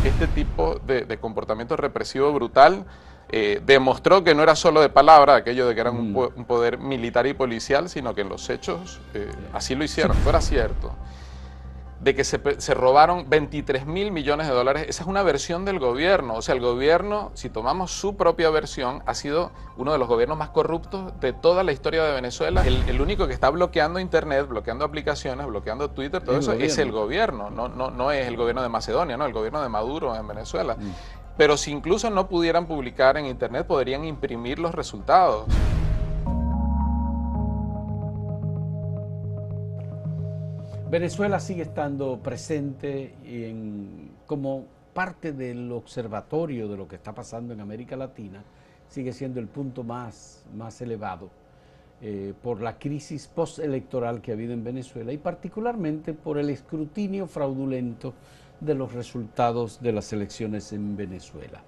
este tipo de comportamiento represivo brutal demostró que no era solo de palabra aquello de que eran un poder militar y policial, sino que en los hechos así lo hicieron. Fuera cierto de que se robaron 23.000 millones de dólares. Esa es una versión del gobierno. O sea, el gobierno, si tomamos su propia versión, ha sido uno de los gobiernos más corruptos de toda la historia de Venezuela. El único que está bloqueando internet, bloqueando aplicaciones, bloqueando Twitter, todo eso es el gobierno. No es el gobierno de Macedonia, no, el gobierno de Maduro en Venezuela. Pero si incluso no pudieran publicar en internet, podrían imprimir los resultados. Venezuela sigue estando presente como parte del observatorio de lo que está pasando en América Latina, sigue siendo el punto más elevado por la crisis postelectoral que ha habido en Venezuela y particularmente por el escrutinio fraudulento de los resultados de las elecciones en Venezuela.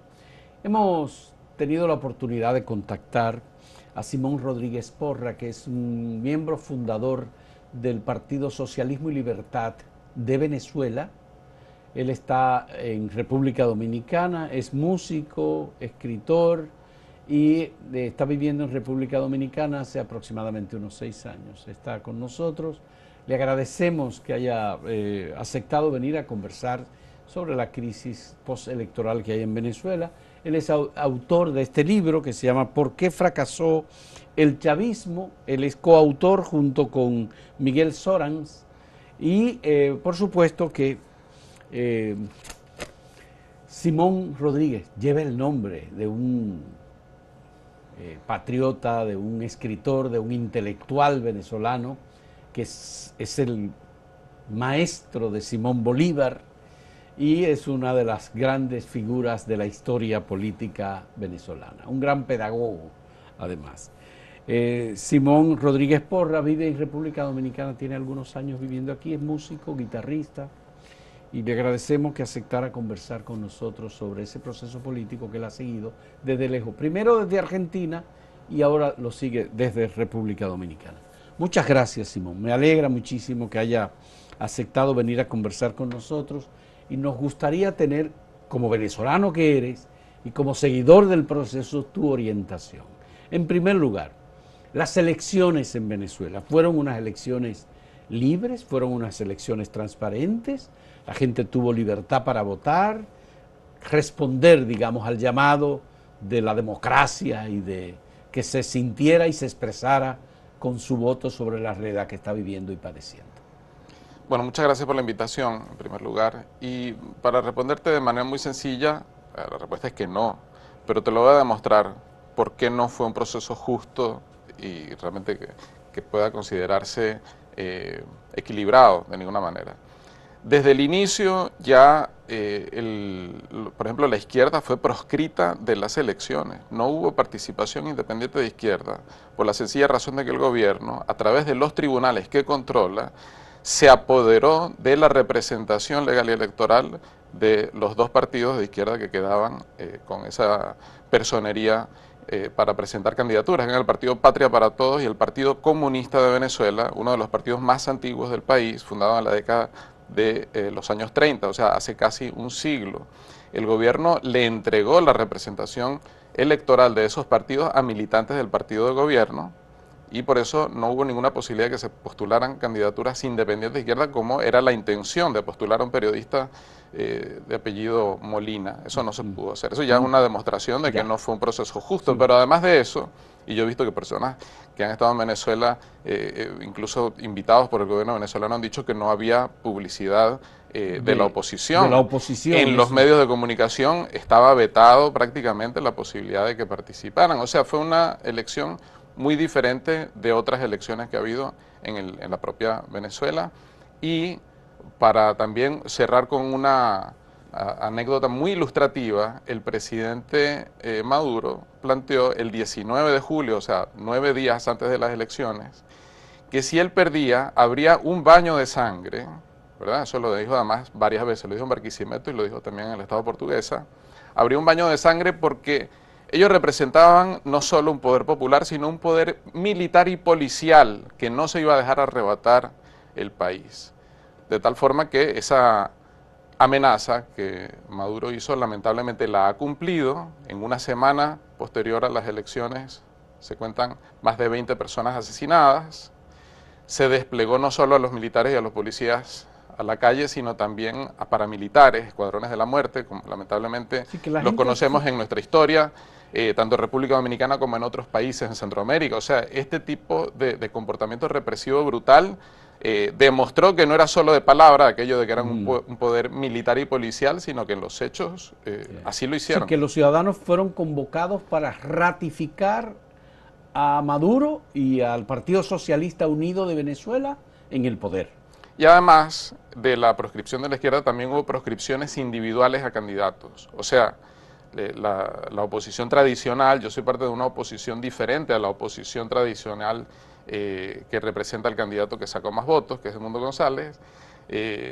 Hemos tenido la oportunidad de contactar a Simón Rodríguez Porra, que es un miembro fundador del Partido Socialismo y Libertad de Venezuela. Él está en República Dominicana, es músico, escritor y está viviendo en República Dominicana hace aproximadamente unos 6 años. Está con nosotros. Le agradecemos que haya aceptado venir a conversar sobre la crisis postelectoral que hay en Venezuela. Él es autor de este libro que se llama ¿Por qué fracasó el chavismo? Él es coautor junto con Miguel Sorans y por supuesto que Simón Rodríguez lleva el nombre de un patriota, de un escritor, de un intelectual venezolano que es el maestro de Simón Bolívar y es una de las grandes figuras de la historia política venezolana, un gran pedagogo además. Simón Rodríguez Porra vive en República Dominicana, tiene algunos años viviendo aquí, es músico, guitarrista, y le agradecemos que aceptara conversar con nosotros sobre ese proceso político que él ha seguido desde lejos, primero desde Argentina y ahora lo sigue desde República Dominicana. Muchas gracias, Simón, me alegra muchísimo que haya aceptado venir a conversar con nosotros y nos gustaría tener, como venezolano que eres y como seguidor del proceso, tu orientación. En primer lugar, las elecciones en Venezuela, ¿fueron unas elecciones libres? ¿Fueron unas elecciones transparentes? ¿La gente tuvo libertad para votar? Responder, digamos, al llamado de la democracia y de que se sintiera y se expresara con su voto sobre la realidad que está viviendo y padeciendo. Bueno, muchas gracias por la invitación, en primer lugar. Y para responderte de manera muy sencilla, la respuesta es que no, pero te lo voy a demostrar por qué no fue un proceso justo y realmente que pueda considerarse equilibrado de ninguna manera. Desde el inicio ya, por ejemplo, la izquierda fue proscrita de las elecciones. No hubo participación independiente de izquierda por la sencilla razón de que el gobierno, a través de los tribunales que controla, se apoderó de la representación legal y electoral de los dos partidos de izquierda que quedaban con esa personería para presentar candidaturas, en el Partido Patria para Todos y el Partido Comunista de Venezuela, uno de los partidos más antiguos del país, fundado en la década de los años 30, o sea, hace casi un siglo. El gobierno le entregó la representación electoral de esos partidos a militantes del partido de gobierno y por eso no hubo ninguna posibilidad de que se postularan candidaturas independientes de izquierda como era la intención de postular a un periodista de apellido Molina. Eso no se pudo hacer. Eso ya es una demostración de que no fue un proceso justo, pero además de eso, y yo he visto que personas que han estado en Venezuela, incluso invitados por el gobierno venezolano, han dicho que no había publicidad de la oposición. En los medios de comunicación estaba vetado prácticamente la posibilidad de que participaran. O sea, fue una elección muy diferente de otras elecciones que ha habido en la propia Venezuela. Y para también cerrar con una anécdota muy ilustrativa, el presidente Maduro planteó el 19 de julio, o sea, 9 días antes de las elecciones, que si él perdía, habría un baño de sangre, ¿verdad? Eso lo dijo además varias veces, lo dijo en Barquisimeto y lo dijo también en el Estado Portuguesa. Habría un baño de sangre porque ellos representaban no solo un poder popular, sino un poder militar y policial que no se iba a dejar arrebatar el país. De tal forma que esa amenaza que Maduro hizo, lamentablemente la ha cumplido. En una semana posterior a las elecciones se cuentan más de 20 personas asesinadas. Se desplegó no solo a los militares y a los policías a la calle, sino también a paramilitares, escuadrones de la muerte, como lamentablemente Sí, que la los gente conocemos en nuestra historia, tanto en República Dominicana como en otros países en Centroamérica. O sea, este tipo de comportamiento represivo brutal demostró que no era solo de palabra aquello de que eran un poder militar y policial, sino que en los hechos así lo hicieron. Sí, que los ciudadanos fueron convocados para ratificar a Maduro y al Partido Socialista Unido de Venezuela en el poder. Y además de la proscripción de la izquierda, también hubo proscripciones individuales a candidatos. O sea, la oposición tradicional, yo soy parte de una oposición diferente a la oposición tradicional que representa al candidato que sacó más votos, que es Edmundo González.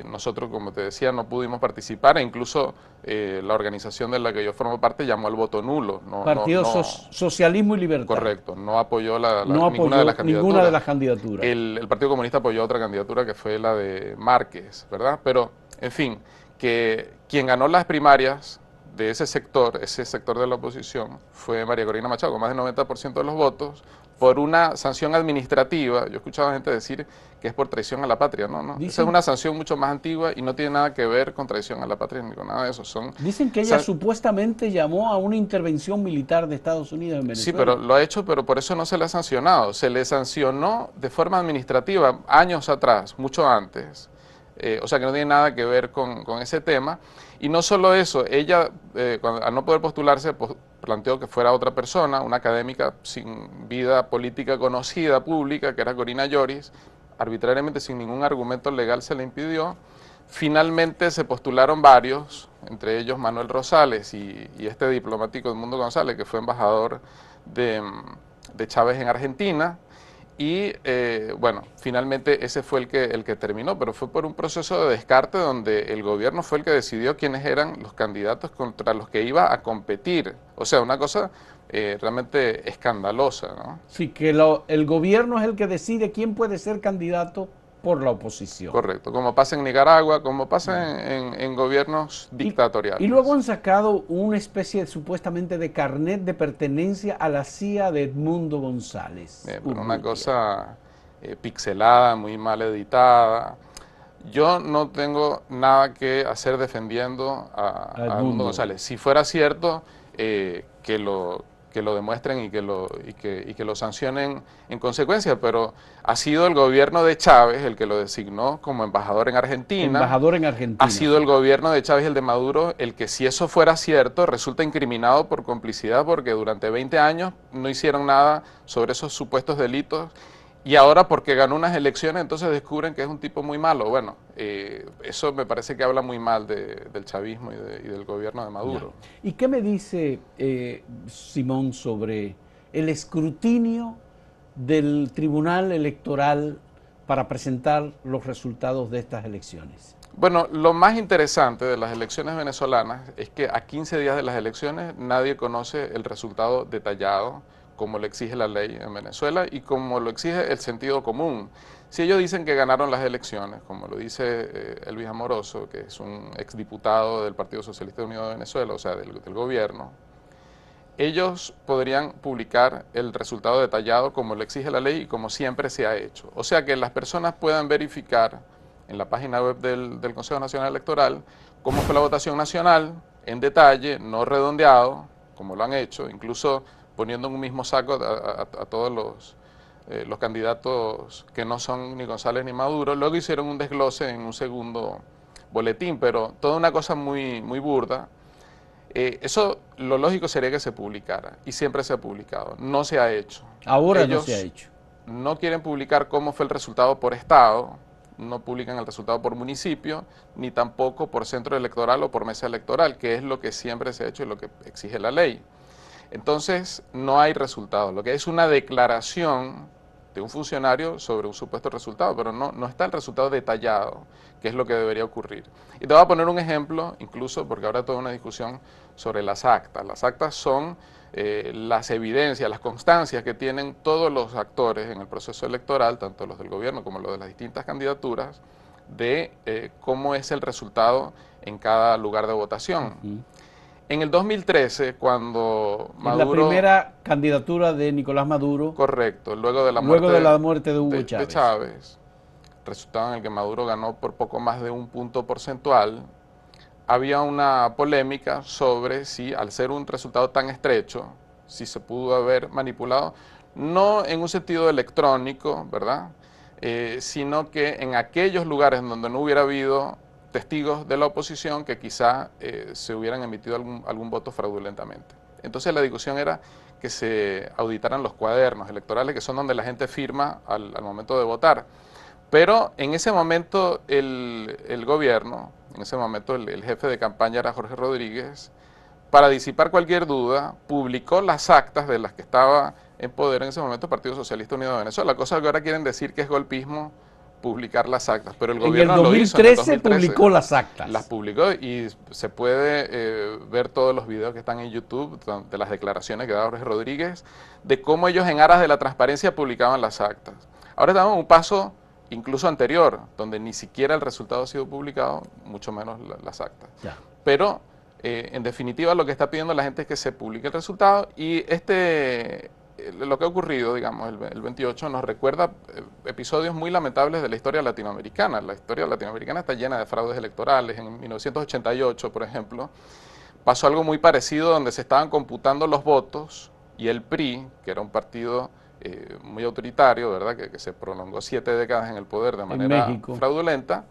Nosotros, como te decía, no pudimos participar e incluso la organización de la que yo formo parte llamó al voto nulo. Partido Socialismo y Libertad. Correcto, no apoyó, ninguna de las candidaturas. El Partido Comunista apoyó otra candidatura que fue la de Márquez, ¿verdad? Pero, en fin, que quien ganó las primarias de ese sector de la oposición, fue María Corina Machado, con más del 90% de los votos, por una sanción administrativa. Yo he escuchado a gente decir que es por traición a la patria. No, esa es una sanción mucho más antigua y no tiene nada que ver con traición a la patria ni con nada de eso. Dicen que ella supuestamente llamó a una intervención militar de Estados Unidos en Venezuela. Sí, pero lo ha hecho, pero por eso no se le ha sancionado. Se le sancionó de forma administrativa años atrás, mucho antes. O sea que no tiene nada que ver con ese tema. Y no solo eso, ella, al no poder postularse, planteó que fuera otra persona, una académica sin vida política conocida, pública, que era Corina Lloris. Arbitrariamente, sin ningún argumento legal, se le impidió. Finalmente se postularon varios, entre ellos Manuel Rosales y este diplomático Edmundo González, que fue embajador de Chávez en Argentina. Y bueno, finalmente ese fue el que terminó, pero fue por un proceso de descarte donde el gobierno fue el que decidió quiénes eran los candidatos contra los que iba a competir. O sea, una cosa realmente escandalosa, ¿no? Sí, que el gobierno es el que decide quién puede ser candidato por la oposición. Correcto, como pasa en Nicaragua, como pasa en gobiernos dictatoriales. Y luego han sacado una especie supuestamente de carnet de pertenencia a la CIA de Edmundo González. Una cosa pixelada, muy mal editada. Yo no tengo nada que hacer defendiendo a Edmundo González. Si fuera cierto que lo demuestren y que lo sancionen en consecuencia, pero ha sido el gobierno de Chávez el que lo designó como embajador en Argentina. Embajador en Argentina. Ha sido el gobierno de Chávez y el de Maduro el que, si eso fuera cierto, resulta incriminado por complicidad, porque durante 20 años no hicieron nada sobre esos supuestos delitos. Y ahora, porque ganó unas elecciones, entonces descubren que es un tipo muy malo. Bueno, eso me parece que habla muy mal del chavismo y del gobierno de Maduro. ¿Y qué me dice Simón sobre el escrutinio del Tribunal Electoral para presentar los resultados de estas elecciones? Bueno, lo más interesante de las elecciones venezolanas es que a 15 días de las elecciones nadie conoce el resultado detallado, como lo exige la ley en Venezuela y como lo exige el sentido común. Si ellos dicen que ganaron las elecciones, como lo dice Elvis Amoroso, que es un exdiputado del Partido Socialista Unido de Venezuela, o sea, del gobierno, ellos podrían publicar el resultado detallado como lo exige la ley y como siempre se ha hecho. O sea, que las personas puedan verificar en la página web del Consejo Nacional Electoral cómo fue la votación nacional en detalle, no redondeado, como lo han hecho, incluso poniendo en un mismo saco a todos los candidatos que no son ni González ni Maduro. Luego hicieron un desglose en un segundo boletín, pero toda una cosa muy, muy burda. Eso, lo lógico sería que se publicara, y siempre se ha publicado. No se ha hecho. Ahora ellos no se ha hecho. No quieren publicar cómo fue el resultado por estado, no publican el resultado por municipio, ni tampoco por centro electoral o por mesa electoral, que es lo que siempre se ha hecho y lo que exige la ley. Entonces, no hay resultado. Lo que es una declaración de un funcionario sobre un supuesto resultado, pero no está el resultado detallado, que es lo que debería ocurrir. Y te voy a poner un ejemplo, incluso porque habrá toda una discusión sobre las actas. Las actas son las evidencias, las constancias que tienen todos los actores en el proceso electoral, tanto los del gobierno como los de las distintas candidaturas, de cómo es el resultado en cada lugar de votación. Ujú. En el 2013, cuando Es la Maduro... primera candidatura de Nicolás Maduro Correcto, luego de la luego muerte de la muerte de Hugo de Chávez. Chávez, resultado en el que Maduro ganó por poco más de un punto porcentual, había una polémica sobre si, al ser un resultado tan estrecho, si se pudo haber manipulado, no en un sentido electrónico, ¿verdad? Sino que en aquellos lugares donde no hubiera habido testigos de la oposición que quizá se hubieran emitido algún voto fraudulentamente. Entonces la discusión era que se auditaran los cuadernos electorales, que son donde la gente firma al momento de votar. Pero en ese momento el gobierno, en ese momento el jefe de campaña era Jorge Rodríguez, para disipar cualquier duda, publicó las actas de las que estaba en poder en ese momento el Partido Socialista Unido de Venezuela, cosa que ahora quieren decir que es golpismo publicar las actas, pero el gobierno lo hizo en el 2013, publicó las actas. Las publicó y se puede ver todos los videos que están en YouTube de las declaraciones que da Jorge Rodríguez, de cómo ellos en aras de la transparencia publicaban las actas. Ahora estamos en un paso incluso anterior, donde ni siquiera el resultado ha sido publicado, mucho menos las actas. Ya. Pero, en definitiva, lo que está pidiendo la gente es que se publique el resultado y lo que ha ocurrido, digamos, el 28 nos recuerda episodios muy lamentables de la historia latinoamericana. La historia latinoamericana está llena de fraudes electorales. En 1988, por ejemplo, pasó algo muy parecido donde se estaban computando los votos y el PRI, que era un partido muy autoritario, ¿verdad? Que se prolongó 7 décadas en el poder de manera fraudulenta,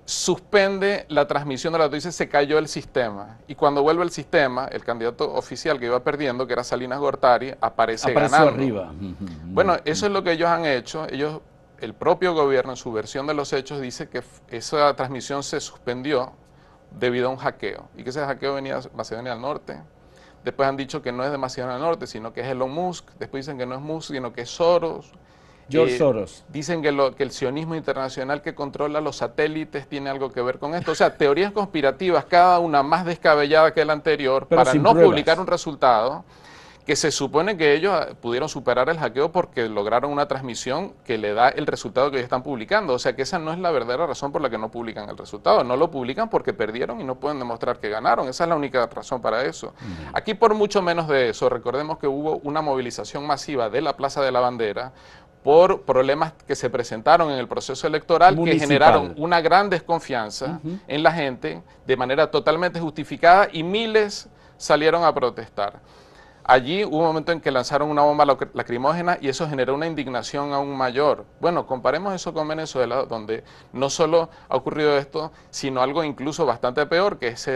suspende la transmisión de la noticia, se cayó el sistema. Y cuando vuelve el sistema, el candidato oficial que iba perdiendo, que era Salinas Gortari, apareció ganando. Arriba. Bueno, eso es lo que ellos han hecho. El propio gobierno, en su versión de los hechos, dice que esa transmisión se suspendió debido a un hackeo. Y que ese hackeo venía de Macedonia del Norte. Después han dicho que no es de Macedonia del Norte, sino que es Elon Musk. Después dicen que no es Musk, sino que es Soros. George Soros. Dicen que el sionismo internacional que controla los satélites tiene algo que ver con esto. O sea, teorías conspirativas, cada una más descabellada que la anterior, pero para no pruebas. Publicar un resultado que se supone que ellos pudieron superar el hackeo porque lograron una transmisión que le da el resultado que ellos están publicando. O sea, que esa no es la verdadera razón por la que no publican el resultado. No lo publican porque perdieron y no pueden demostrar que ganaron. Esa es la única razón para eso. Aquí, por mucho menos de eso, recordemos que hubo una movilización masiva de la Plaza de la Bandera por problemas que se presentaron en el proceso electoral que generaron una gran desconfianza en la gente de manera totalmente justificada y miles salieron a protestar. Allí hubo un momento en que lanzaron una bomba lacrimógena y eso generó una indignación aún mayor. Bueno, comparemos eso con Venezuela, donde no solo ha ocurrido esto, sino algo incluso bastante peor, que es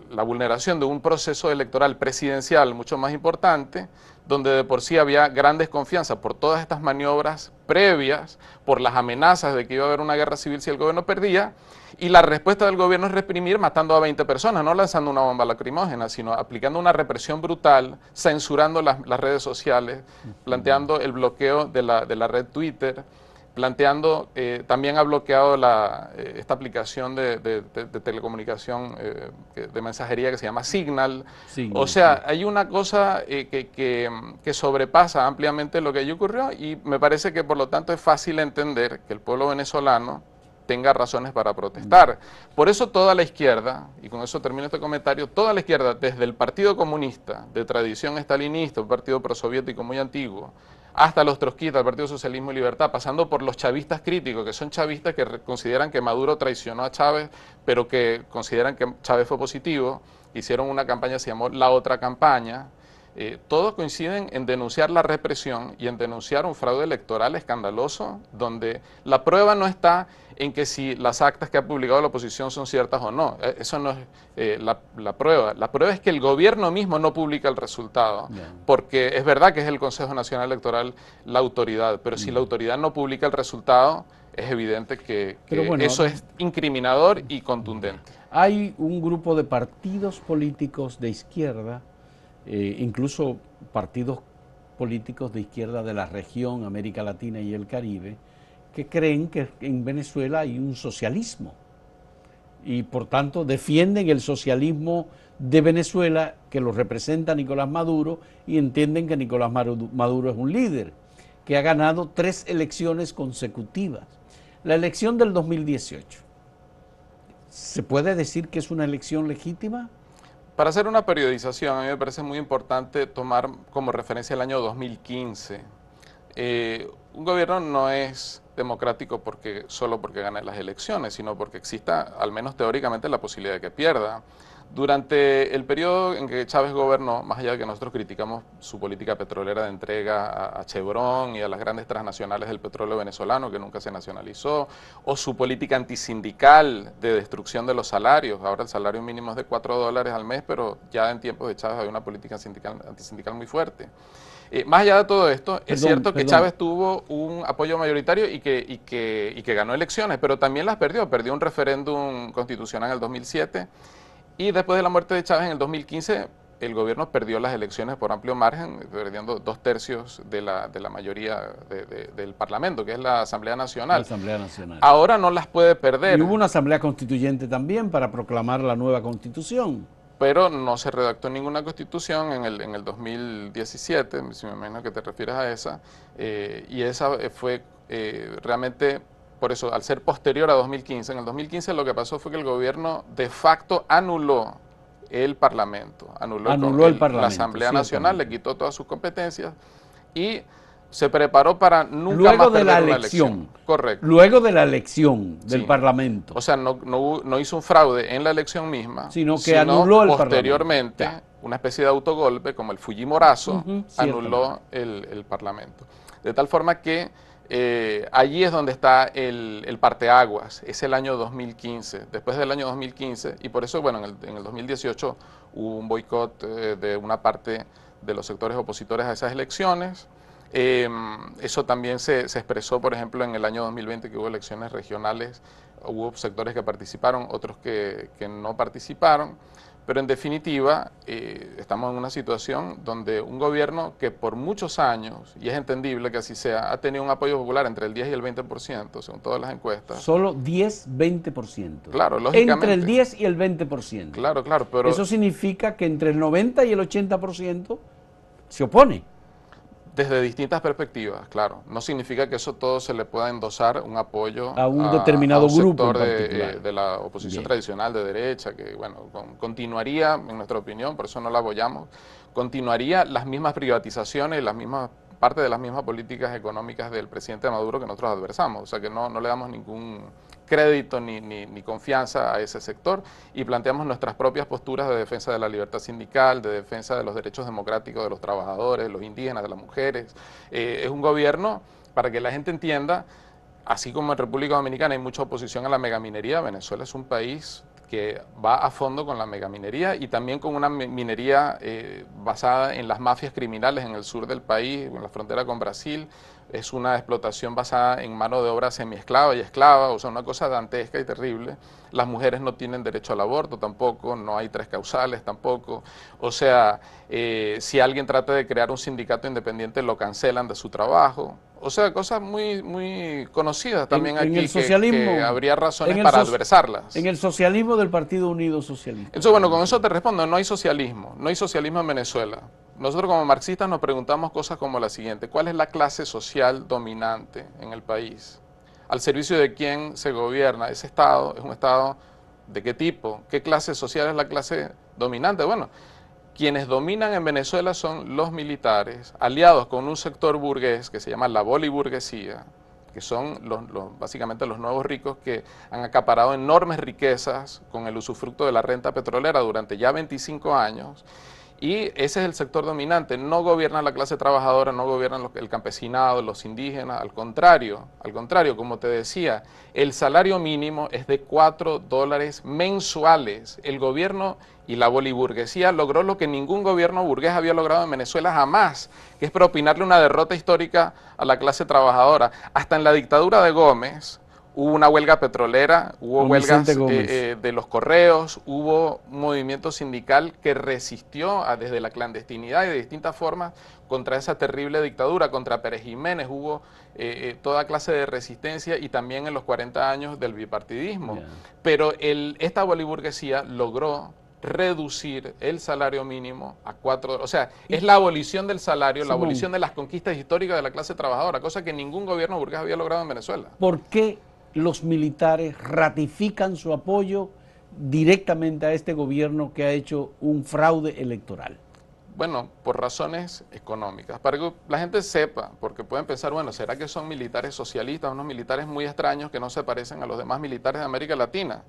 la vulneración de un proceso electoral presidencial mucho más importante, donde de por sí había gran desconfianza por todas estas maniobras previas, por las amenazas de que iba a haber una guerra civil si el gobierno perdía, y la respuesta del gobierno es reprimir matando a 20 personas, no lanzando una bomba lacrimógena, sino aplicando una represión brutal, censurando las redes sociales, planteando el bloqueo de la red Twitter, planteando, también ha bloqueado esta aplicación de telecomunicación, de mensajería que se llama Signal. O sea, hay una cosa que sobrepasa ampliamente lo que allí ocurrió y me parece que por lo tanto es fácil entender que el pueblo venezolano tenga razones para protestar. Por eso toda la izquierda, y con eso termino este comentario, toda la izquierda, desde el Partido Comunista, de tradición estalinista, un partido prosoviético muy antiguo, hasta los trotskistas, el Partido Socialismo y Libertad, pasando por los chavistas críticos, que son chavistas que consideran que Maduro traicionó a Chávez, pero que consideran que Chávez fue positivo, hicieron una campaña que se llamó La Otra Campaña. Todos coinciden en denunciar la represión y en denunciar un fraude electoral escandaloso, donde la prueba no está en que si las actas que ha publicado la oposición son ciertas o no. Eso no es la prueba. La prueba es que el gobierno mismo no publica el resultado, porque es verdad que es el Consejo Nacional Electoral la autoridad, pero si la autoridad no publica el resultado, es evidente que bueno, eso es incriminador y contundente. Hay un grupo de partidos políticos de izquierda, incluso partidos políticos de izquierda de la región, América Latina y el Caribe, que creen que en Venezuela hay un socialismo y por tanto defienden el socialismo de Venezuela que lo representa Nicolás Maduro y entienden que Nicolás Maduro es un líder que ha ganado 3 elecciones consecutivas. La elección del 2018 ¿Se puede decir que es una elección legítima? Para hacer una periodización, a mí me parece muy importante tomar como referencia el año 2015. Un gobierno no es democrático solo porque gane las elecciones, sino porque exista, al menos teóricamente, la posibilidad de que pierda. Durante el periodo en que Chávez gobernó, más allá de que nosotros criticamos su política petrolera de entrega a Chevron y a las grandes transnacionales del petróleo venezolano, que nunca se nacionalizó, o su política antisindical de destrucción de los salarios. Ahora el salario mínimo es de $4 al mes, pero ya en tiempos de Chávez había una política antisindical muy fuerte. Más allá de todo esto, es cierto que Chávez tuvo un apoyo mayoritario y que ganó elecciones, pero también las perdió. Perdió un referéndum constitucional en el 2007 y después de la muerte de Chávez en el 2015 el gobierno perdió las elecciones por amplio margen, perdiendo 2/3 de la mayoría del Parlamento, que es la Asamblea Nacional. La Asamblea Nacional. Ahora no las puede perder. Y hubo una Asamblea Constituyente también para proclamar la nueva Constitución. Pero no se redactó ninguna constitución en el 2017, si me imagino que te refieres a esa, y esa fue realmente, por eso, al ser posterior a 2015, en el 2015 lo que pasó fue que el gobierno de facto anuló el Parlamento, anuló el Parlamento, la Asamblea Nacional, le quitó todas sus competencias y se preparó para nunca más perder una elección. Correcto. Luego de la elección del Sí. Parlamento. O sea, no hizo un fraude en la elección misma, sino que anuló el posteriormente, una especie de autogolpe, como el Fujimorazo, anuló ciertamente. el Parlamento. De tal forma que allí es donde está el parteaguas, es el año 2015, después del año 2015, y por eso, bueno, en el 2018 hubo un boicot de una parte de los sectores opositores a esas elecciones. Eso también se expresó, por ejemplo, en el año 2020 que hubo elecciones regionales, hubo sectores que participaron, otros que no participaron, pero en definitiva estamos en una situación donde un gobierno que por muchos años, y es entendible que así sea, ha tenido un apoyo popular entre el 10 y el 20%, según todas las encuestas. Solo 10-20%. Claro, lógicamente. Entre el 10 y el 20%. Claro, pero eso significa que entre el 90 y el 80% se opone. Desde distintas perspectivas, claro. No significa que eso todo se le pueda endosar un apoyo a un determinado grupo sector de la oposición tradicional de derecha, que bueno, continuaría, en nuestra opinión, por eso no la apoyamos, continuaría las mismas privatizaciones, parte de las mismas políticas económicas del presidente Maduro que nosotros adversamos. O sea que no le damos ningún crédito ni confianza a ese sector y planteamos nuestras propias posturas de defensa de la libertad sindical, de defensa de los derechos democráticos de los trabajadores, de los indígenas, de las mujeres. Es un gobierno, para que la gente entienda, así como en República Dominicana hay mucha oposición a la megaminería, Venezuela es un país que va a fondo con la megaminería y también con una minería basada en las mafias criminales en el sur del país, en la frontera con Brasil. Es una explotación basada en mano de obra semiesclava y esclava, o sea, una cosa dantesca y terrible. Las mujeres no tienen derecho al aborto tampoco, no hay 3 causales tampoco. O sea, si alguien trata de crear un sindicato independiente, lo cancelan de su trabajo. O sea, cosas muy conocidas también aquí que habría razones para adversarlas. En el socialismo del Partido Unido Socialista. Entonces, bueno, con eso te respondo, no hay socialismo en Venezuela. Nosotros como marxistas nos preguntamos cosas como la siguiente: ¿cuál es la clase social dominante en el país? ¿Al servicio de quién se gobierna? ¿Ese Estado es un Estado de qué tipo? ¿Qué clase social es la clase dominante? Bueno, quienes dominan en Venezuela son los militares, aliados con un sector burgués que se llama la boliburguesía, que son básicamente los nuevos ricos que han acaparado enormes riquezas con el usufructo de la renta petrolera durante ya 25 años. Y ese es el sector dominante, no gobierna la clase trabajadora, no gobiernan el campesinado, los indígenas, al contrario, como te decía, el salario mínimo es de $4 mensuales. El gobierno y la boliburguesía logró lo que ningún gobierno burgués había logrado en Venezuela jamás, que es propinarle una derrota histórica a la clase trabajadora. Hasta en la dictadura de Gómez hubo una huelga petrolera, hubo huelgas de los correos, hubo un movimiento sindical que resistió desde la clandestinidad y de distintas formas contra esa terrible dictadura, contra Pérez Jiménez, hubo toda clase de resistencia y también en los 40 años del bipartidismo. Yeah. Pero esta boliburguesía logró reducir el salario mínimo a $4. O sea, es la abolición del salario, la abolición de las conquistas históricas de la clase trabajadora, cosa que ningún gobierno burgués había logrado en Venezuela. ¿Por qué los militares ratifican su apoyo directamente a este gobierno que ha hecho un fraude electoral? Bueno, por razones económicas, para que la gente sepa, porque pueden pensar, bueno, ¿será que son militares socialistas, unos militares muy extraños que no se parecen a los demás militares de América Latina?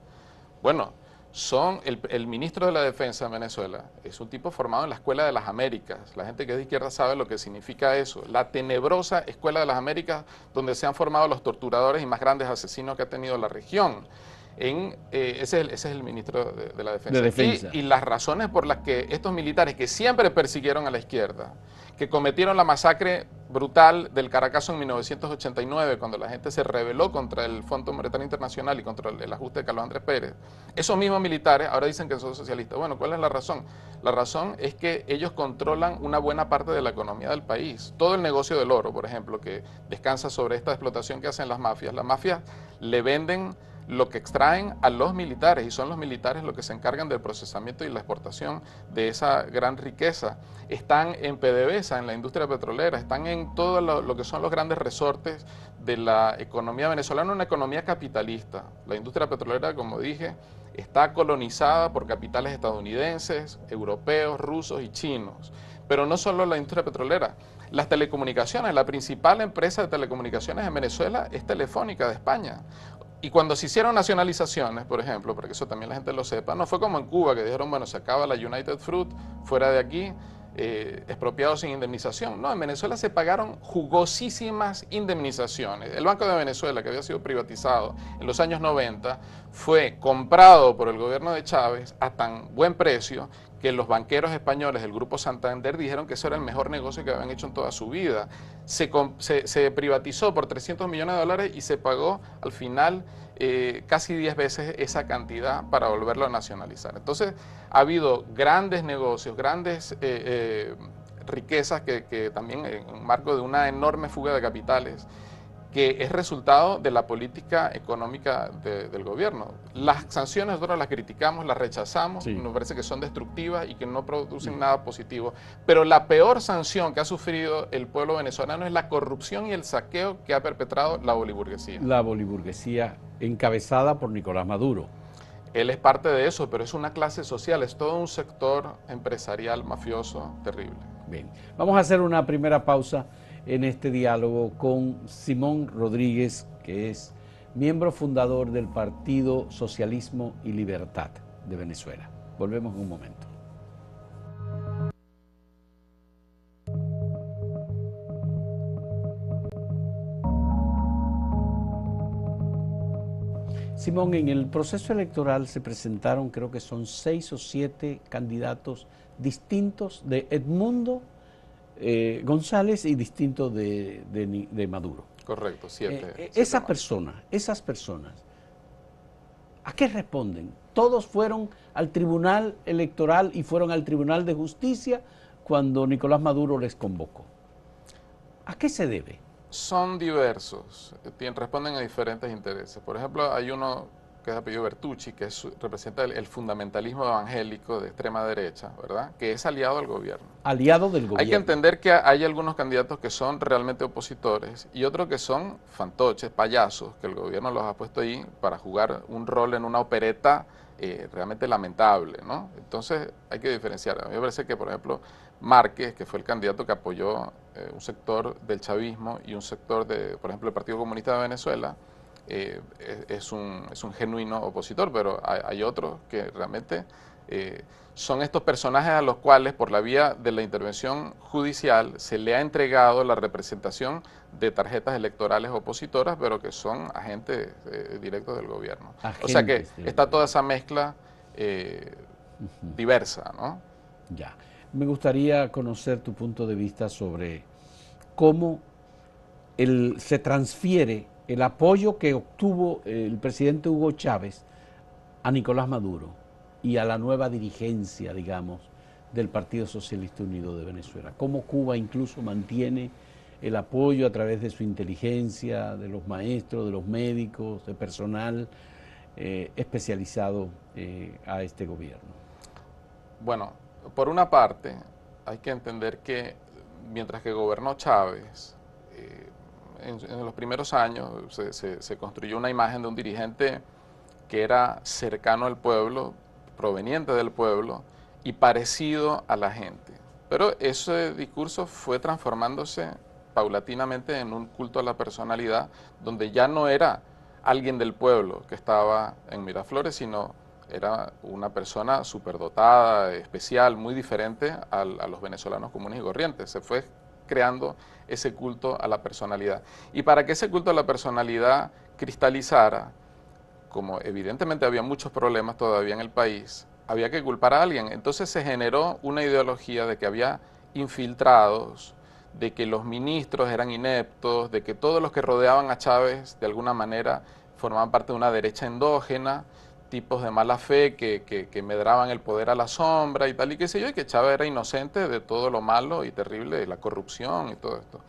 Bueno, son el ministro de la Defensa de Venezuela, es un tipo formado en la Escuela de las Américas. La gente que es de izquierda sabe lo que significa eso. La tenebrosa Escuela de las Américas, donde se han formado los torturadores y más grandes asesinos que ha tenido la región. Ese es el ministro de la Defensa. De defensa. Y las razones por las que estos militares que siempre persiguieron a la izquierda, que cometieron la masacre brutal del Caracazo en 1989, cuando la gente se rebeló contra el Fondo Monetario Internacional y contra el ajuste de Carlos Andrés Pérez, esos mismos militares ahora dicen que son socialistas. Bueno, ¿cuál es la razón? La razón es que ellos controlan una buena parte de la economía del país. Todo el negocio del oro, por ejemplo, que descansa sobre esta explotación que hacen las mafias. Las mafias le venden lo que extraen a los militares y son los militares los que se encargan del procesamiento y la exportación de esa gran riqueza. Están en PDVSA, en la industria petrolera, están en todo lo que son los grandes resortes de la economía venezolana, una economía capitalista. La industria petrolera, como dije, está colonizada por capitales estadounidenses, europeos, rusos y chinos. Pero no solo la industria petrolera, las telecomunicaciones, la principal empresa de telecomunicaciones en Venezuela es Telefónica de España. Y cuando se hicieron nacionalizaciones, por ejemplo, para que eso también la gente lo sepa, no fue como en Cuba que dijeron, bueno, se acaba la United Fruit, fuera de aquí, expropiado sin indemnización. No, en Venezuela se pagaron jugosísimas indemnizaciones. El Banco de Venezuela, que había sido privatizado en los años 90, fue comprado por el gobierno de Chávez a tan buen precio que los banqueros españoles del Grupo Santander dijeron que eso era el mejor negocio que habían hecho en toda su vida. Se privatizó por 300 millones de dólares y se pagó al final casi 10 veces esa cantidad para volverlo a nacionalizar. Entonces ha habido grandes negocios, grandes riquezas que también en un marco de una enorme fuga de capitales que es resultado de la política económica del gobierno. Las sanciones nosotros las criticamos, las rechazamos, Sí. nos parece que son destructivas y que no producen nada positivo, pero la peor sanción que ha sufrido el pueblo venezolano es la corrupción y el saqueo que ha perpetrado la boliburguesía. La boliburguesía encabezada por Nicolás Maduro. Él es parte de eso, pero es una clase social, es todo un sector empresarial mafioso terrible. Bien, vamos a hacer una primera pausa en este diálogo con Simón Rodríguez, que es miembro fundador del Partido Socialismo y Libertad de Venezuela. Volvemos en un momento. Simón, en el proceso electoral se presentaron, creo que son 6 o 7 candidatos distintos de Edmundo González y distintos de Maduro. Correcto, siete Esas más. personas, ¿a qué responden? ¿Todos fueron al Tribunal Electoral y fueron al Tribunal de Justicia cuando Nicolás Maduro les convocó? ¿A qué se debe? Son diversos, responden a diferentes intereses. Por ejemplo, hay uno que es de apellido Bertucci, que representa el fundamentalismo evangélico de extrema derecha, ¿verdad? Que es aliado al gobierno. Aliado del gobierno. Hay que entender que hay algunos candidatos que son realmente opositores y otros que son fantoches, payasos, que el gobierno los ha puesto ahí para jugar un rol en una opereta realmente lamentable, ¿no? Entonces hay que diferenciar. A mí me parece que, por ejemplo, Márquez, que fue el candidato que apoyó un sector del chavismo y un sector de, por ejemplo, el Partido Comunista de Venezuela, es un genuino opositor, pero hay otros que realmente son estos personajes a los cuales por la vía de la intervención judicial se le ha entregado la representación de tarjetas electorales opositoras, pero que son agentes directos del gobierno. O sea que está toda esa mezcla diversa, ¿no? Ya. Me gustaría conocer tu punto de vista sobre cómo se transfiere el apoyo que obtuvo el presidente Hugo Chávez a Nicolás Maduro y a la nueva dirigencia, digamos, del Partido Socialista Unido de Venezuela. Cómo Cuba incluso mantiene el apoyo a través de su inteligencia, de los maestros, de los médicos, de personal especializado a este gobierno. Bueno, por una parte, hay que entender que mientras que gobernó Chávez, en los primeros años se construyó una imagen de un dirigente que era cercano al pueblo, proveniente del pueblo y parecido a la gente. Pero ese discurso fue transformándose paulatinamente en un culto a la personalidad, donde ya no era alguien del pueblo que estaba en Miraflores, sino era una persona superdotada, especial, muy diferente a los venezolanos comunes y corrientes. Se fue creando ese culto a la personalidad. Y para que ese culto a la personalidad cristalizara, como evidentemente había muchos problemas todavía en el país, había que culpar a alguien. Entonces se generó una ideología de que había infiltrados, de que los ministros eran ineptos, de que todos los que rodeaban a Chávez de alguna manera formaban parte de una derecha endógena, tipos de mala fe que medraban el poder a la sombra y tal y qué sé yo, y que Chávez era inocente de todo lo malo y terrible, de la corrupción y todo esto.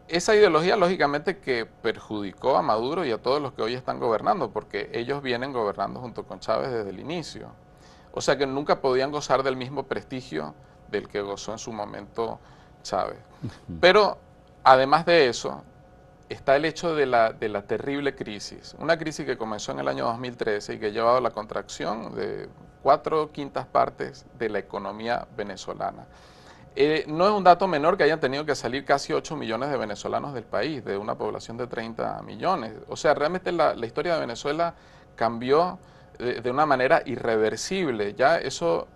Esa ideología, lógicamente, que perjudicó a Maduro y a todos los que hoy están gobernando, porque ellos vienen gobernando junto con Chávez desde el inicio. O sea que nunca podían gozar del mismo prestigio del que gozó en su momento Chávez. Pero, además de eso, está el hecho de la terrible crisis. Una crisis que comenzó en el año 2013 y que ha llevado a la contracción de 4/5 partes de la economía venezolana. No es un dato menor que hayan tenido que salir casi 8 millones de venezolanos del país, de una población de 30 millones. O sea, realmente la historia de Venezuela cambió de una manera irreversible. Ya eso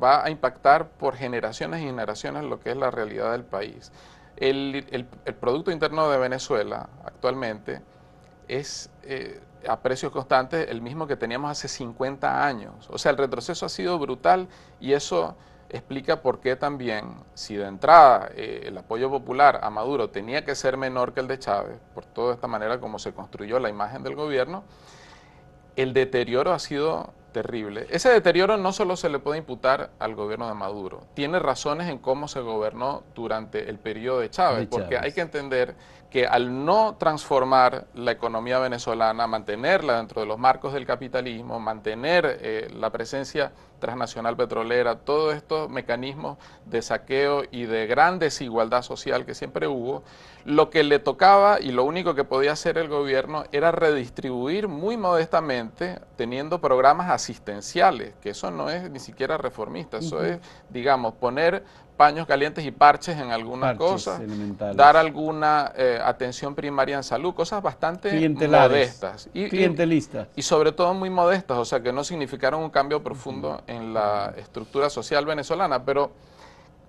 va a impactar por generaciones y generaciones lo que es la realidad del país. El Producto Interno de Venezuela actualmente es a precios constantes el mismo que teníamos hace 50 años. O sea, el retroceso ha sido brutal y eso explica por qué también, si de entrada el apoyo popular a Maduro tenía que ser menor que el de Chávez, por toda esta manera como se construyó la imagen del gobierno, el deterioro ha sido terrible. Ese deterioro no solo se le puede imputar al gobierno de Maduro, tiene razones en cómo se gobernó durante el periodo de Chávez, porque hay que entender que al no transformar la economía venezolana, mantenerla dentro de los marcos del capitalismo, mantener la presencia transnacional petrolera, todos estos mecanismos de saqueo y de gran desigualdad social que siempre hubo, lo que le tocaba y lo único que podía hacer el gobierno era redistribuir muy modestamente, teniendo programas asistenciales, que eso no es ni siquiera reformista, eso es, digamos, poner paños calientes y parches en algunas cosas, dar alguna atención primaria en salud, cosas bastante modestas y sobre todo muy modestas, o sea que no significaron un cambio profundo en la estructura social venezolana, pero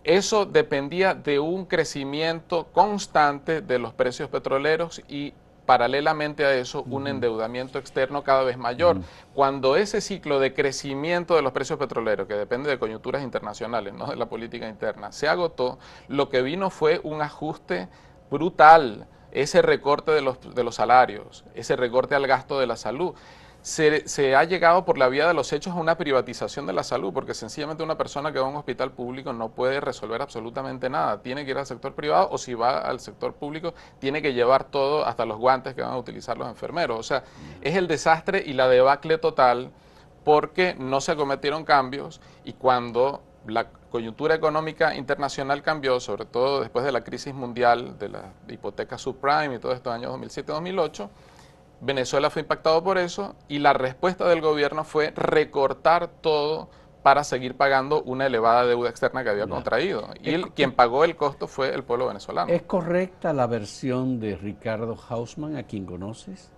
eso dependía de un crecimiento constante de los precios petroleros y paralelamente a eso un endeudamiento externo cada vez mayor. Cuando ese ciclo de crecimiento de los precios petroleros, que depende de coyunturas internacionales, no de la política interna, se agotó, lo que vino fue un ajuste brutal, ese recorte de los salarios, ese recorte al gasto de la salud. Se ha llegado por la vía de los hechos a una privatización de la salud, porque sencillamente una persona que va a un hospital público no puede resolver absolutamente nada, tiene que ir al sector privado o si va al sector público tiene que llevar todo, hasta los guantes que van a utilizar los enfermeros. O sea, es el desastre y la debacle total porque no se cometieron cambios y cuando la coyuntura económica internacional cambió, sobre todo después de la crisis mundial de la hipoteca subprime y todos estos años 2007-2008, Venezuela fue impactado por eso y la respuesta del gobierno fue recortar todo para seguir pagando una elevada deuda externa que había contraído. Y quien pagó el costo fue el pueblo venezolano. ¿Es correcta la versión de Ricardo Hausmann, a quien conoces,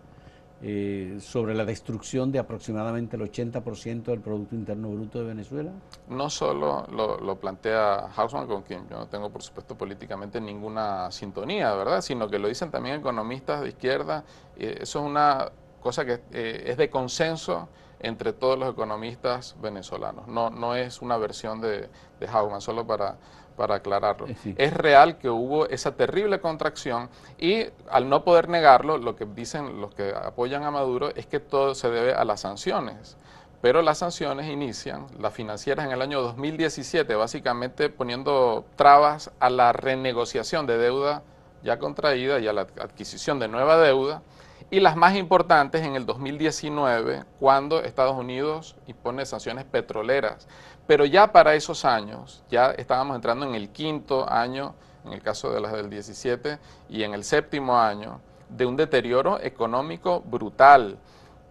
sobre la destrucción de aproximadamente el 80% del Producto Interno Bruto de Venezuela? No solo lo plantea Hausmann, con quien yo no tengo, por supuesto, políticamente ninguna sintonía, ¿verdad? Sino que lo dicen también economistas de izquierda. Eso es una cosa que es de consenso entre todos los economistas venezolanos. No es una versión de Hausmann, solo para aclararlo. Sí. Es real que hubo esa terrible contracción y al no poder negarlo, lo que dicen los que apoyan a Maduro es que todo se debe a las sanciones. Pero las sanciones inician, las financieras en el año 2017, básicamente poniendo trabas a la renegociación de deuda ya contraída y a la adquisición de nueva deuda, y las más importantes en el 2019, cuando Estados Unidos impone sanciones petroleras. Pero ya para esos años, ya estábamos entrando en el 5.º año, en el caso de las del 17, y en el 7.º año, de un deterioro económico brutal,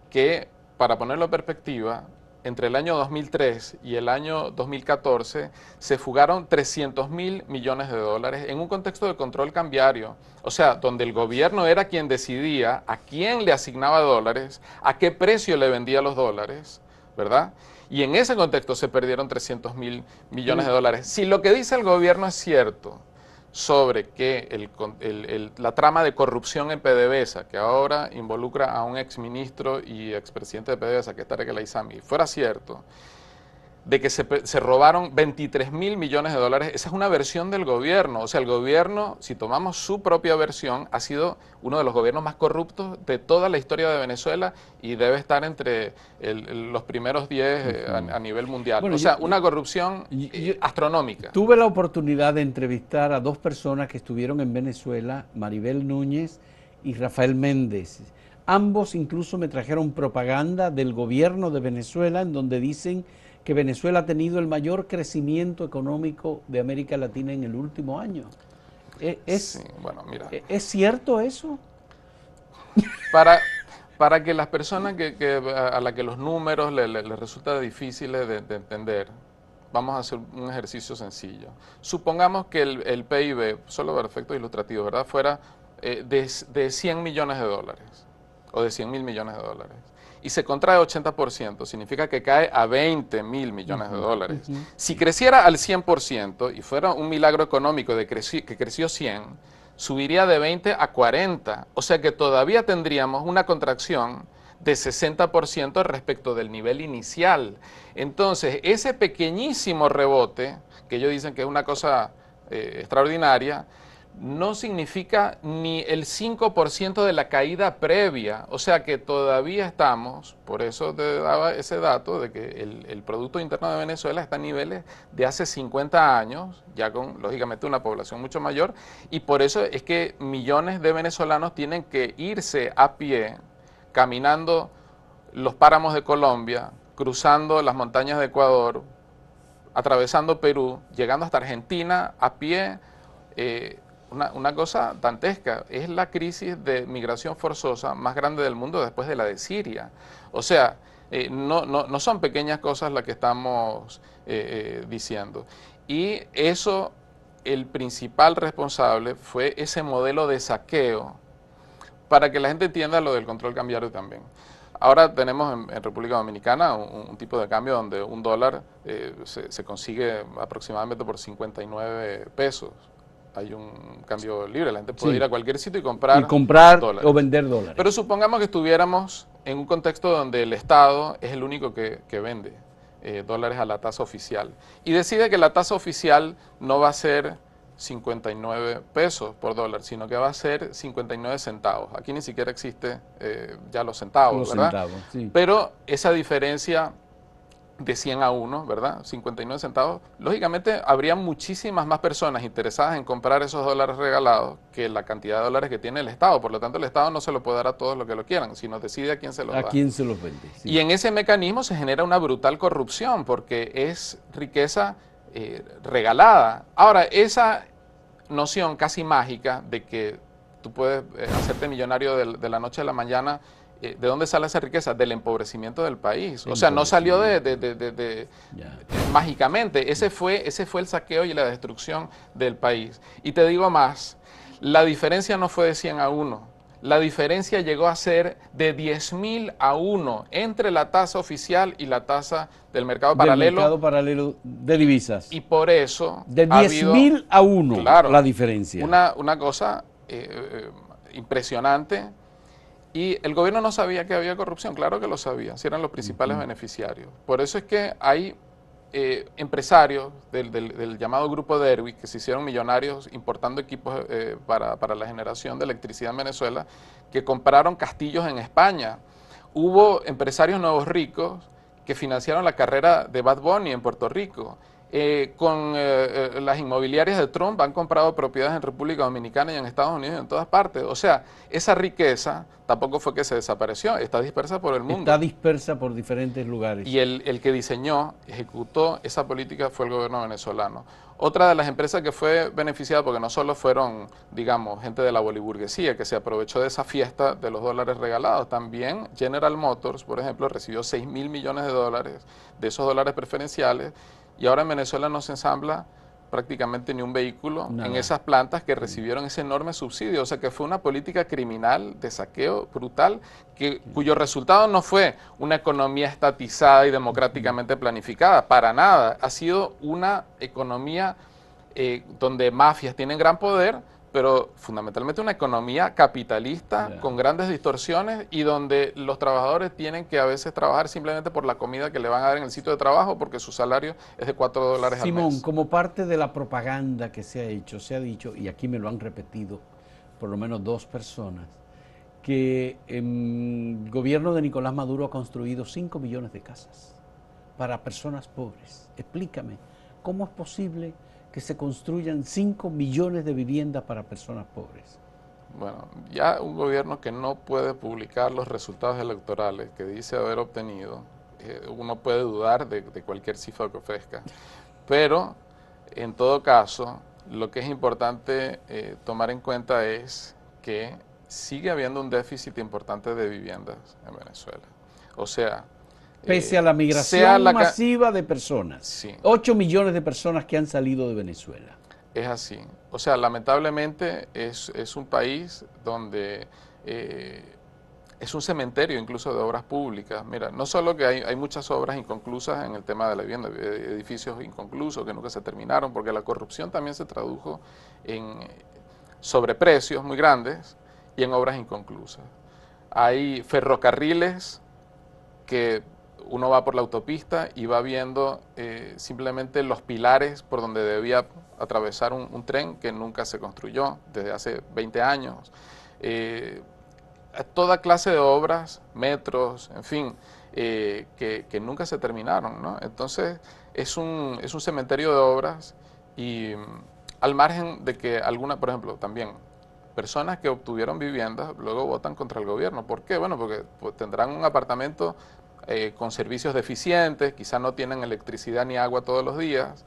que para ponerlo en perspectiva, entre el año 2003 y el año 2014 se fugaron 300.000 millones de dólares en un contexto de control cambiario, o sea, donde el gobierno era quien decidía a quién le asignaba dólares, a qué precio le vendía los dólares, ¿verdad? Y en ese contexto se perdieron 300.000 millones de dólares. Si lo que dice el gobierno es cierto sobre que la trama de corrupción en PDVSA, que ahora involucra a un exministro y expresidente de PDVSA, que es Tarek El Aissami, fuera cierto, de que se robaron 23.000 millones de dólares, esa es una versión del gobierno. O sea, el gobierno, si tomamos su propia versión, ha sido uno de los gobiernos más corruptos de toda la historia de Venezuela y debe estar entre los primeros 10 a nivel mundial. Bueno, o sea, una corrupción astronómica. Tuve la oportunidad de entrevistar a dos personas que estuvieron en Venezuela, Maribel Núñez y Rafael Méndez. Ambos incluso me trajeron propaganda del gobierno de Venezuela en donde dicen que Venezuela ha tenido el mayor crecimiento económico de América Latina en el último año. Sí, bueno, mira. ¿Es cierto eso? Para que las personas a las que los números les resulta difíciles de entender, vamos a hacer un ejercicio sencillo. Supongamos que el PIB, solo para efectos ilustrativos, ¿verdad?, fuera de 100 millones de dólares o de 100.000 millones de dólares. Y se contrae 80%, significa que cae a 20.000 millones de dólares. Si creciera al 100% y fuera un milagro económico que creció 100, subiría de 20 a 40, o sea que todavía tendríamos una contracción de 60% respecto del nivel inicial. Entonces, ese pequeñísimo rebote, que ellos dicen que es una cosa extraordinaria, no significa ni el 5% de la caída previa, o sea que todavía estamos, por eso te daba ese dato de que el Producto Interno de Venezuela está a niveles de hace 50 años, ya con lógicamente una población mucho mayor, y por eso es que millones de venezolanos tienen que irse a pie, caminando los páramos de Colombia, cruzando las montañas de Ecuador, atravesando Perú, llegando hasta Argentina a pie. Una cosa dantesca, es la crisis de migración forzosa más grande del mundo después de la de Siria. O sea, no son pequeñas cosas las que estamos diciendo. Y eso, el principal responsable fue ese modelo de saqueo, para que la gente entienda lo del control cambiario también. Ahora tenemos en República Dominicana un tipo de cambio donde un dólar se consigue aproximadamente por 59 pesos. Hay un cambio libre, la gente puede ir a cualquier sitio y comprar dólares. O vender dólares. Pero supongamos que estuviéramos en un contexto donde el Estado es el único que vende dólares a la tasa oficial y decide que la tasa oficial no va a ser 59 pesos por dólar, sino que va a ser 59 centavos. Aquí ni siquiera existe ya los centavos, ¿verdad? Pero esa diferencia de 100 a 1, ¿verdad? 59 centavos. Lógicamente, habría muchísimas más personas interesadas en comprar esos dólares regalados que la cantidad de dólares que tiene el Estado. Por lo tanto, el Estado no se lo puede dar a todos los que lo quieran, sino decide a quién se los da. A quién se los vende. Sí. Y en ese mecanismo se genera una brutal corrupción, porque es riqueza regalada. Ahora, esa noción casi mágica de que tú puedes hacerte millonario de la noche a la mañana, ¿de dónde sale esa riqueza? Del empobrecimiento del país. O sea, no salió mágicamente. Ese fue el saqueo y la destrucción del país. Y te digo más, la diferencia no fue de 100 a 1. La diferencia llegó a ser de 10.000 a 1 entre la tasa oficial y la tasa del mercado paralelo. Del mercado paralelo de divisas. Y por eso de 10.000 a 1, claro, la diferencia. Una cosa impresionante. Y el gobierno no sabía que había corrupción, claro que lo sabía, si eran los principales beneficiarios. Por eso es que hay empresarios del llamado Grupo Derby que se hicieron millonarios importando equipos para la generación de electricidad en Venezuela, que compraron castillos en España. Hubo empresarios nuevos ricos que financiaron la carrera de Bad Bunny en Puerto Rico. Las inmobiliarias de Trump han comprado propiedades en República Dominicana y en Estados Unidos y en todas partes. O sea, esa riqueza tampoco fue que se desapareció, está dispersa por el mundo. Está dispersa por diferentes lugares. Y el que diseñó, ejecutó esa política fue el gobierno venezolano. Otra de las empresas que fue beneficiada, porque no solo fueron, digamos, gente de la boliburguesía que se aprovechó de esa fiesta de los dólares regalados, también General Motors, por ejemplo, recibió 6.000 millones de dólares de esos dólares preferenciales, y ahora en Venezuela no se ensambla prácticamente ni un vehículo en esas plantas que recibieron ese enorme subsidio. O sea que fue una política criminal de saqueo brutal, cuyo resultado no fue una economía estatizada y democráticamente planificada, para nada. Ha sido una economía donde mafias tienen gran poder, pero fundamentalmente una economía capitalista con grandes distorsiones, y donde los trabajadores tienen que a veces trabajar simplemente por la comida que le van a dar en el sitio de trabajo, porque su salario es de $4 al mes. Simón, como parte de la propaganda que se ha hecho, se ha dicho, y aquí me lo han repetido por lo menos 2 personas, que el gobierno de Nicolás Maduro ha construido 5 millones de casas para personas pobres. Explícame, ¿cómo es posible que se construyan 5 millones de viviendas para personas pobres? Bueno, ya un gobierno que no puede publicar los resultados electorales que dice haber obtenido, uno puede dudar de cualquier cifra que ofrezca. Pero, en todo caso, lo que es importante tomar en cuenta es que sigue habiendo un déficit importante de viviendas en Venezuela. O sea, pese a la migración masiva de personas. Sí. 8 millones de personas que han salido de Venezuela. Es así. O sea, lamentablemente es un país donde es un cementerio incluso de obras públicas. Mira, no solo que hay muchas obras inconclusas en el tema de la vivienda, edificios inconclusos que nunca se terminaron, porque la corrupción también se tradujo en sobreprecios muy grandes y en obras inconclusas. Hay ferrocarriles que uno va por la autopista y va viendo simplemente los pilares por donde debía atravesar un tren que nunca se construyó desde hace 20 años. Toda clase de obras, metros, en fin, que nunca se terminaron, ¿no? Entonces es un cementerio de obras, y al margen de que por ejemplo, también personas que obtuvieron viviendas luego votan contra el gobierno. ¿Por qué? Bueno, porque pues, tendrán un apartamento con servicios deficientes, quizás no tienen electricidad ni agua todos los días,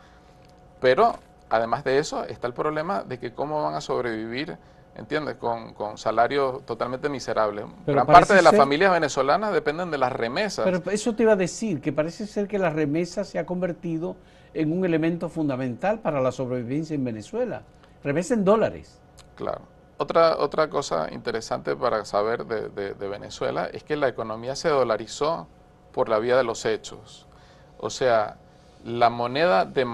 pero además de eso está el problema de que cómo van a sobrevivir, ¿entiendes? Con salarios totalmente miserables. Gran parte de las familias venezolanas dependen de las remesas. Pero eso te iba a decir, que parece ser que la remesa se ha convertido en un elemento fundamental para la sobrevivencia en Venezuela. Remesa en dólares. Claro. Otra cosa interesante para saber de Venezuela es que la economía se dolarizó por la vía de los hechos. O sea, la moneda de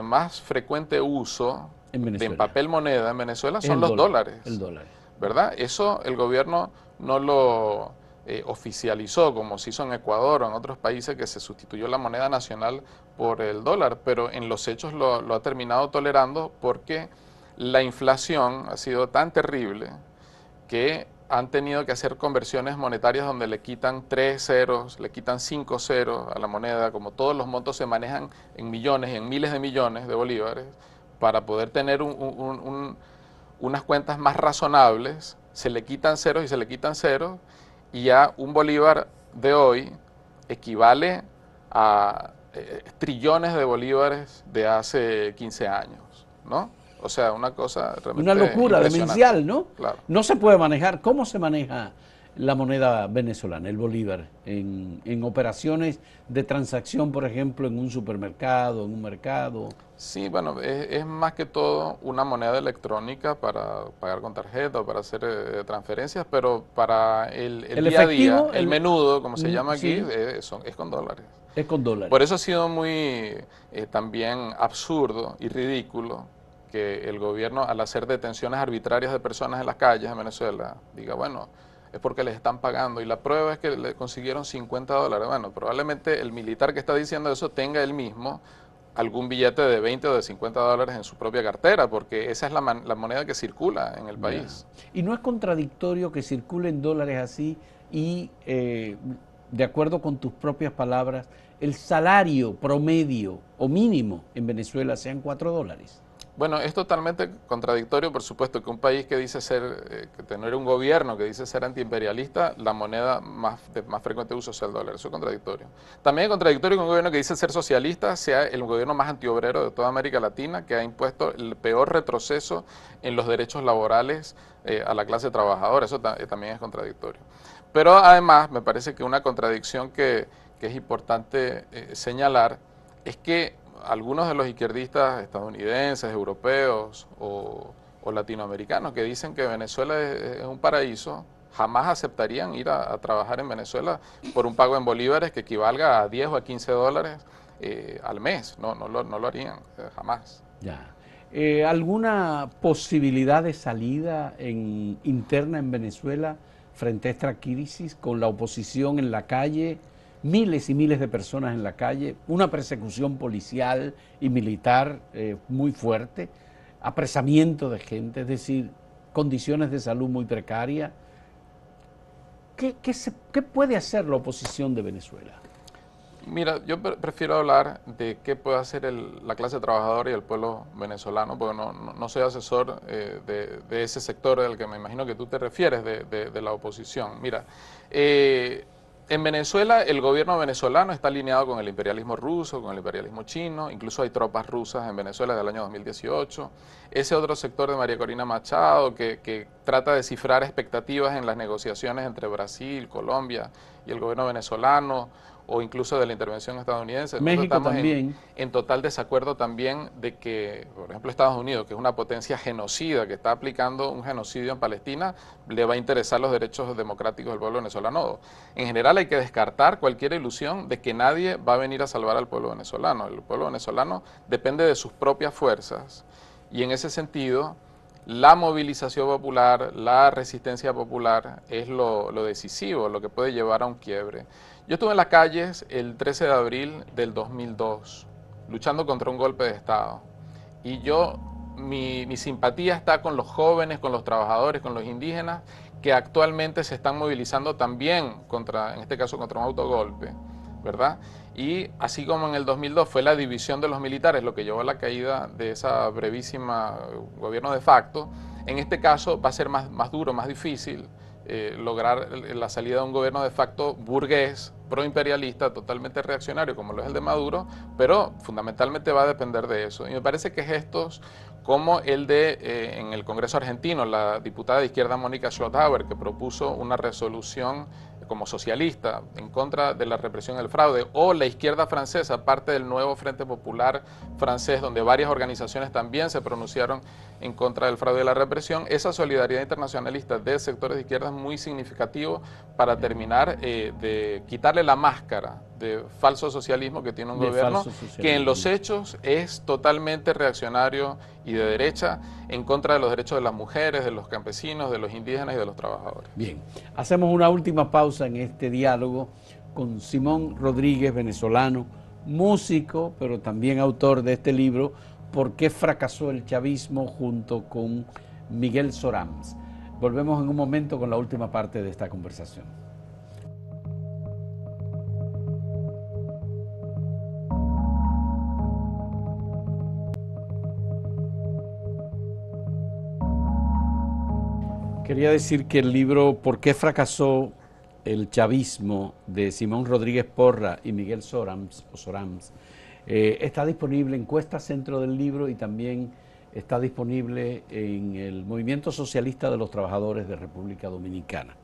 más frecuente uso en papel moneda en Venezuela son los dólares. El dólar. ¿Verdad? Eso el gobierno no lo oficializó como se hizo en Ecuador o en otros países, que se sustituyó la moneda nacional por el dólar, pero en los hechos lo ha terminado tolerando, porque la inflación ha sido tan terrible que han tenido que hacer conversiones monetarias donde le quitan 3 ceros, le quitan 5 ceros a la moneda, como todos los montos se manejan en millones y en miles de millones de bolívares, para poder tener unas cuentas más razonables. Se le quitan ceros y se le quitan ceros, y ya un bolívar de hoy equivale a trillones de bolívares de hace 15 años, ¿no? O sea, una cosa realmente una locura demencial, ¿no? Claro. No se puede manejar. ¿Cómo se maneja la moneda venezolana, el bolívar, en operaciones de transacción, por ejemplo, en un supermercado, en un mercado? Sí, bueno, es más que todo una moneda electrónica para pagar con tarjeta o para hacer transferencias, pero para el día a día, el menudo, como se llama aquí, sí, es con dólares. Es con dólares. Por eso ha sido muy también absurdo y ridículo que el gobierno, al hacer detenciones arbitrarias de personas en las calles en Venezuela, diga, bueno, es porque les están pagando, y la prueba es que le consiguieron $50. Bueno, probablemente el militar que está diciendo eso tenga él mismo algún billete de 20 o de $50 en su propia cartera, porque esa es la moneda que circula en el país. ¿Y no es contradictorio que circulen dólares así y, de acuerdo con tus propias palabras, el salario promedio o mínimo en Venezuela sean $4. Bueno, es totalmente contradictorio, por supuesto, que un país que dice que tener un gobierno que dice ser antiimperialista, la moneda de más frecuente uso sea el dólar. Eso es contradictorio. También es contradictorio que un gobierno que dice ser socialista sea el gobierno más antiobrero de toda América Latina, que ha impuesto el peor retroceso en los derechos laborales a la clase trabajadora. Eso también es contradictorio. Pero además, me parece que una contradicción que es importante señalar es que algunos de los izquierdistas estadounidenses, europeos o latinoamericanos que dicen que Venezuela es un paraíso, jamás aceptarían ir a trabajar en Venezuela por un pago en bolívares que equivalga a 10 o a $15 al mes. No lo harían, jamás. Ya. ¿Alguna posibilidad de salida interna en Venezuela frente a esta crisis con la oposición en la calle? Miles y miles de personas en la calle, una persecución policial y militar muy fuerte, apresamiento de gente, es decir, condiciones de salud muy precarias. ¿Qué puede hacer la oposición de Venezuela? Mira, yo prefiero hablar de qué puede hacer la clase trabajadora y el pueblo venezolano, porque no soy asesor de ese sector del que me imagino que tú te refieres, de la oposición. Mira, en Venezuela el gobierno venezolano está alineado con el imperialismo ruso, con el imperialismo chino, incluso hay tropas rusas en Venezuela desde el año 2018. Ese otro sector de María Corina Machado que trata de cifrar expectativas en las negociaciones entre Brasil, Colombia y el gobierno venezolano, o incluso de la intervención estadounidense. México estamos también. En total desacuerdo también de que, por ejemplo, Estados Unidos, que es una potencia genocida, que está aplicando un genocidio en Palestina, le va a interesar los derechos democráticos del pueblo venezolano. En general hay que descartar cualquier ilusión de que nadie va a venir a salvar al pueblo venezolano. El pueblo venezolano depende de sus propias fuerzas y en ese sentido la movilización popular, la resistencia popular es lo decisivo, lo que puede llevar a un quiebre. Yo estuve en las calles el 13 de abril del 2002, luchando contra un golpe de Estado. Y mi simpatía está con los jóvenes, con los trabajadores, con los indígenas, que actualmente se están movilizando también en este caso contra un autogolpe, ¿verdad? Y así como en el 2002 fue la división de los militares lo que llevó a la caída de esa brevísima gobierno de facto, en este caso va a ser más duro, más difícil lograr la salida de un gobierno de facto burgués, proimperialista, totalmente reaccionario como lo es el de Maduro, pero fundamentalmente va a depender de eso. Y me parece que gestos como el en el Congreso argentino, la diputada de izquierda Mónica Schlottauer, que propuso una resolución como socialista en contra de la represión del fraude, o la izquierda francesa, parte del nuevo Frente Popular francés, donde varias organizaciones también se pronunciaron en contra del fraude y la represión, esa solidaridad internacionalista de sectores de izquierda es muy significativo para terminar de quitarle la máscara de falso socialismo que tiene un gobierno que en los hechos es totalmente reaccionario y de derecha en contra de los derechos de las mujeres, de los campesinos, de los indígenas y de los trabajadores. Bien, hacemos una última pausa en este diálogo con Simón Rodríguez, venezolano, músico, pero también autor de este libro, ¿Por qué fracasó el chavismo?, junto con Miguel Sorams. Volvemos en un momento con la última parte de esta conversación. Quería decir que el libro ¿Por qué fracasó el chavismo?, de Simón Rodríguez Porra y Miguel Sorams, está disponible en Cuesta Centro del Libro y también está disponible en el Movimiento Socialista de los Trabajadores de República Dominicana,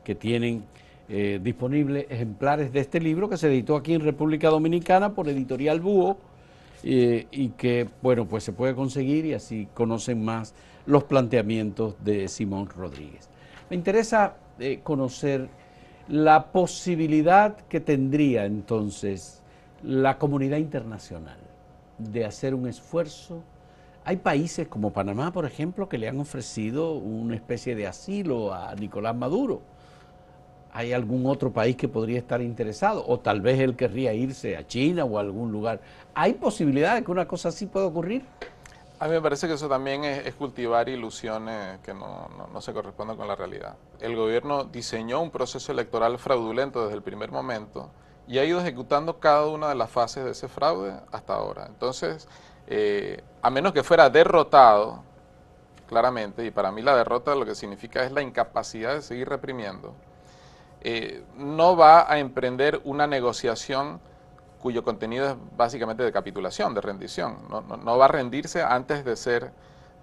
que tienen disponibles ejemplares de este libro que se editó aquí en República Dominicana por Editorial Búho y que, bueno, pues se puede conseguir y así conocen más los planteamientos de Simón Rodríguez. Me interesa conocer la posibilidad que tendría entonces la comunidad internacional de hacer un esfuerzo. Hay países como Panamá, por ejemplo, que le han ofrecido una especie de asilo a Nicolás Maduro. ¿Hay algún otro país que podría estar interesado? O tal vez él querría irse a China o a algún lugar. ¿Hay posibilidad de que una cosa así pueda ocurrir? A mí me parece que eso también es cultivar ilusiones que no se corresponden con la realidad. El gobierno diseñó un proceso electoral fraudulento desde el primer momento y ha ido ejecutando cada una de las fases de ese fraude hasta ahora. Entonces, a menos que fuera derrotado, claramente, y para mí la derrota lo que significa es la incapacidad de seguir reprimiendo, no va a emprender una negociación cuyo contenido es básicamente de capitulación, de rendición. No va a rendirse antes de ser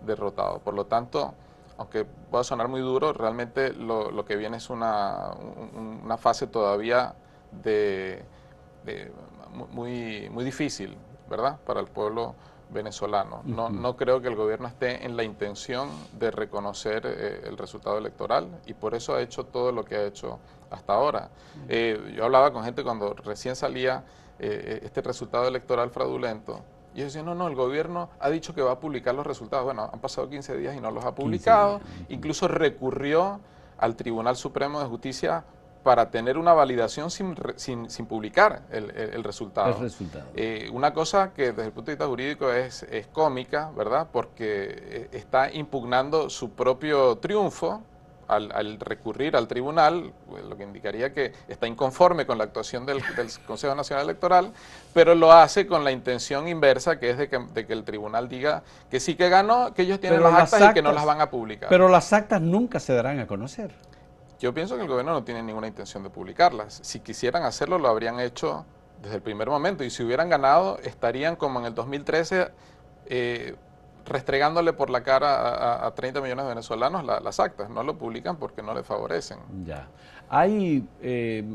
derrotado. Por lo tanto, aunque pueda sonar muy duro, realmente lo que viene es una fase todavía muy difícil, ¿verdad?, para el pueblo venezolano. No creo que el gobierno esté en la intención de reconocer el resultado electoral, y por eso ha hecho todo lo que ha hecho hasta ahora. Yo hablaba con gente cuando recién salía este resultado electoral fraudulento, y ellos decían, no, el gobierno ha dicho que va a publicar los resultados. Bueno, han pasado 15 días y no los ha publicado. Incluso recurrió al Tribunal Supremo de Justicia para tener una validación sin publicar el resultado. Una cosa que desde el punto de vista jurídico es cómica, ¿verdad?, porque está impugnando su propio triunfo al recurrir al tribunal, lo que indicaría que está inconforme con la actuación del Consejo Nacional Electoral, pero lo hace con la intención inversa, que es de que el tribunal diga que sí que ganó, que ellos tienen las actas y que no las van a publicar. Pero las actas nunca se darán a conocer. Yo pienso que el gobierno no tiene ninguna intención de publicarlas. Si quisieran hacerlo, lo habrían hecho desde el primer momento, y si hubieran ganado, estarían como en el 2013, restregándole por la cara a 30 millones de venezolanos las actas. No lo publican porque no les favorecen. Ya. ¿Hay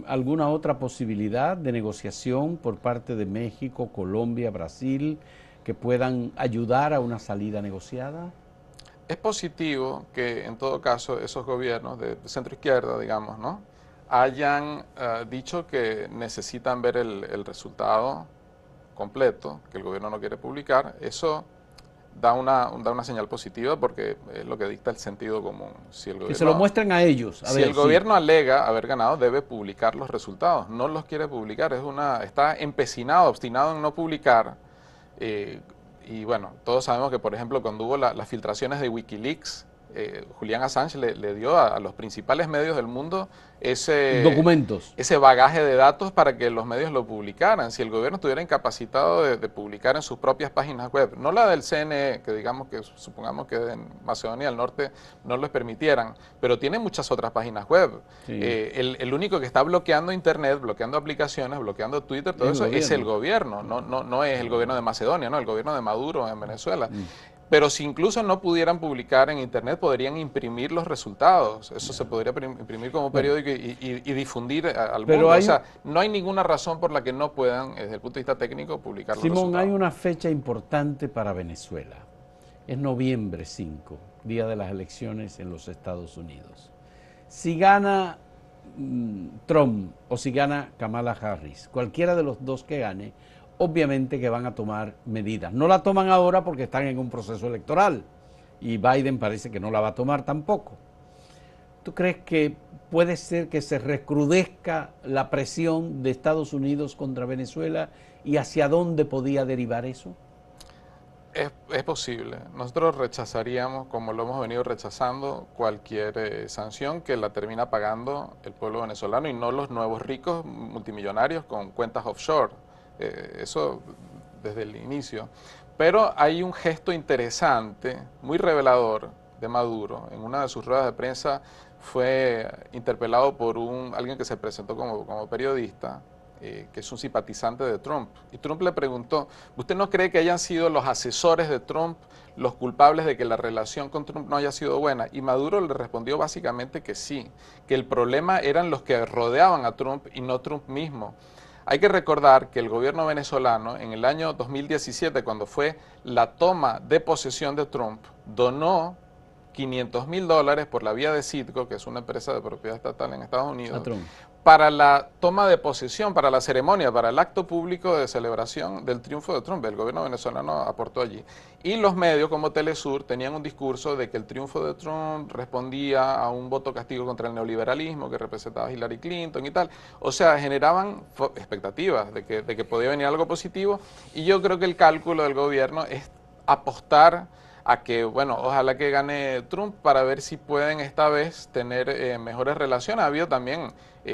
alguna otra posibilidad de negociación por parte de México, Colombia, Brasil, que puedan ayudar a una salida negociada? Es positivo que en todo caso esos gobiernos de centro izquierda, digamos, ¿no?, hayan dicho que necesitan ver el resultado completo, que el gobierno no quiere publicar. Eso da una señal positiva, porque es lo que dicta el sentido común. Si el gobierno, que se lo muestren a ellos. Si el gobierno alega haber ganado, debe publicar los resultados. No los quiere publicar, está empecinado, obstinado en no publicar. Y bueno, todos sabemos que, por ejemplo, cuando hubo las filtraciones de Wikileaks, Julian Assange le dio a los principales medios del mundo ese bagaje de datos para que los medios lo publicaran. Si el gobierno estuviera incapacitado de publicar en sus propias páginas web, no la del CNE, que supongamos que en Macedonia del Norte no les permitieran, pero tiene muchas otras páginas web. Sí. El único que está bloqueando Internet, bloqueando aplicaciones, bloqueando Twitter, todo eso es el gobierno, no es el gobierno de Macedonia, no, el gobierno de Maduro en Venezuela. Pero si incluso no pudieran publicar en Internet, podrían imprimir los resultados. Eso se podría imprimir como periódico y difundir al mundo. O sea, no hay ninguna razón por la que no puedan, desde el punto de vista técnico, publicar los resultados. Simón, hay una fecha importante para Venezuela. Es noviembre 5, día de las elecciones en los Estados Unidos. Si gana Trump o si gana Kamala Harris, cualquiera de los dos que gane, obviamente que van a tomar medidas. No la toman ahora porque están en un proceso electoral y Biden parece que no la va a tomar tampoco. ¿Tú crees que puede ser que se recrudezca la presión de Estados Unidos contra Venezuela y hacia dónde podía derivar eso? Es posible. Nosotros rechazaríamos, como lo hemos venido rechazando, cualquier sanción que la termina pagando el pueblo venezolano y no los nuevos ricos multimillonarios con cuentas offshore. Eso desde el inicio. Pero hay un gesto interesante, muy revelador, de Maduro. En una de sus ruedas de prensa fue interpelado por alguien que se presentó como periodista, que es un simpatizante de Trump. Y Trump le preguntó, ¿usted no cree que hayan sido los asesores de Trump los culpables de que la relación con Trump no haya sido buena? Y Maduro le respondió básicamente que sí, que el problema eran los que rodeaban a Trump y no Trump mismo. Hay que recordar que el gobierno venezolano en el año 2017, cuando fue la toma de posesión de Trump, donó $500,000 por la vía de Citgo, que es una empresa de propiedad estatal en Estados Unidos, para la toma de posesión, para la ceremonia, para el acto público de celebración del triunfo de Trump. El gobierno venezolano aportó allí. Y los medios como Telesur tenían un discurso de que el triunfo de Trump respondía a un voto castigo contra el neoliberalismo que representaba Hillary Clinton y tal. O sea, generaban expectativas de que podía venir algo positivo, y yo creo que el cálculo del gobierno es apostar a que, bueno, ojalá que gane Trump para ver si pueden esta vez tener mejores relaciones. Ha habido también,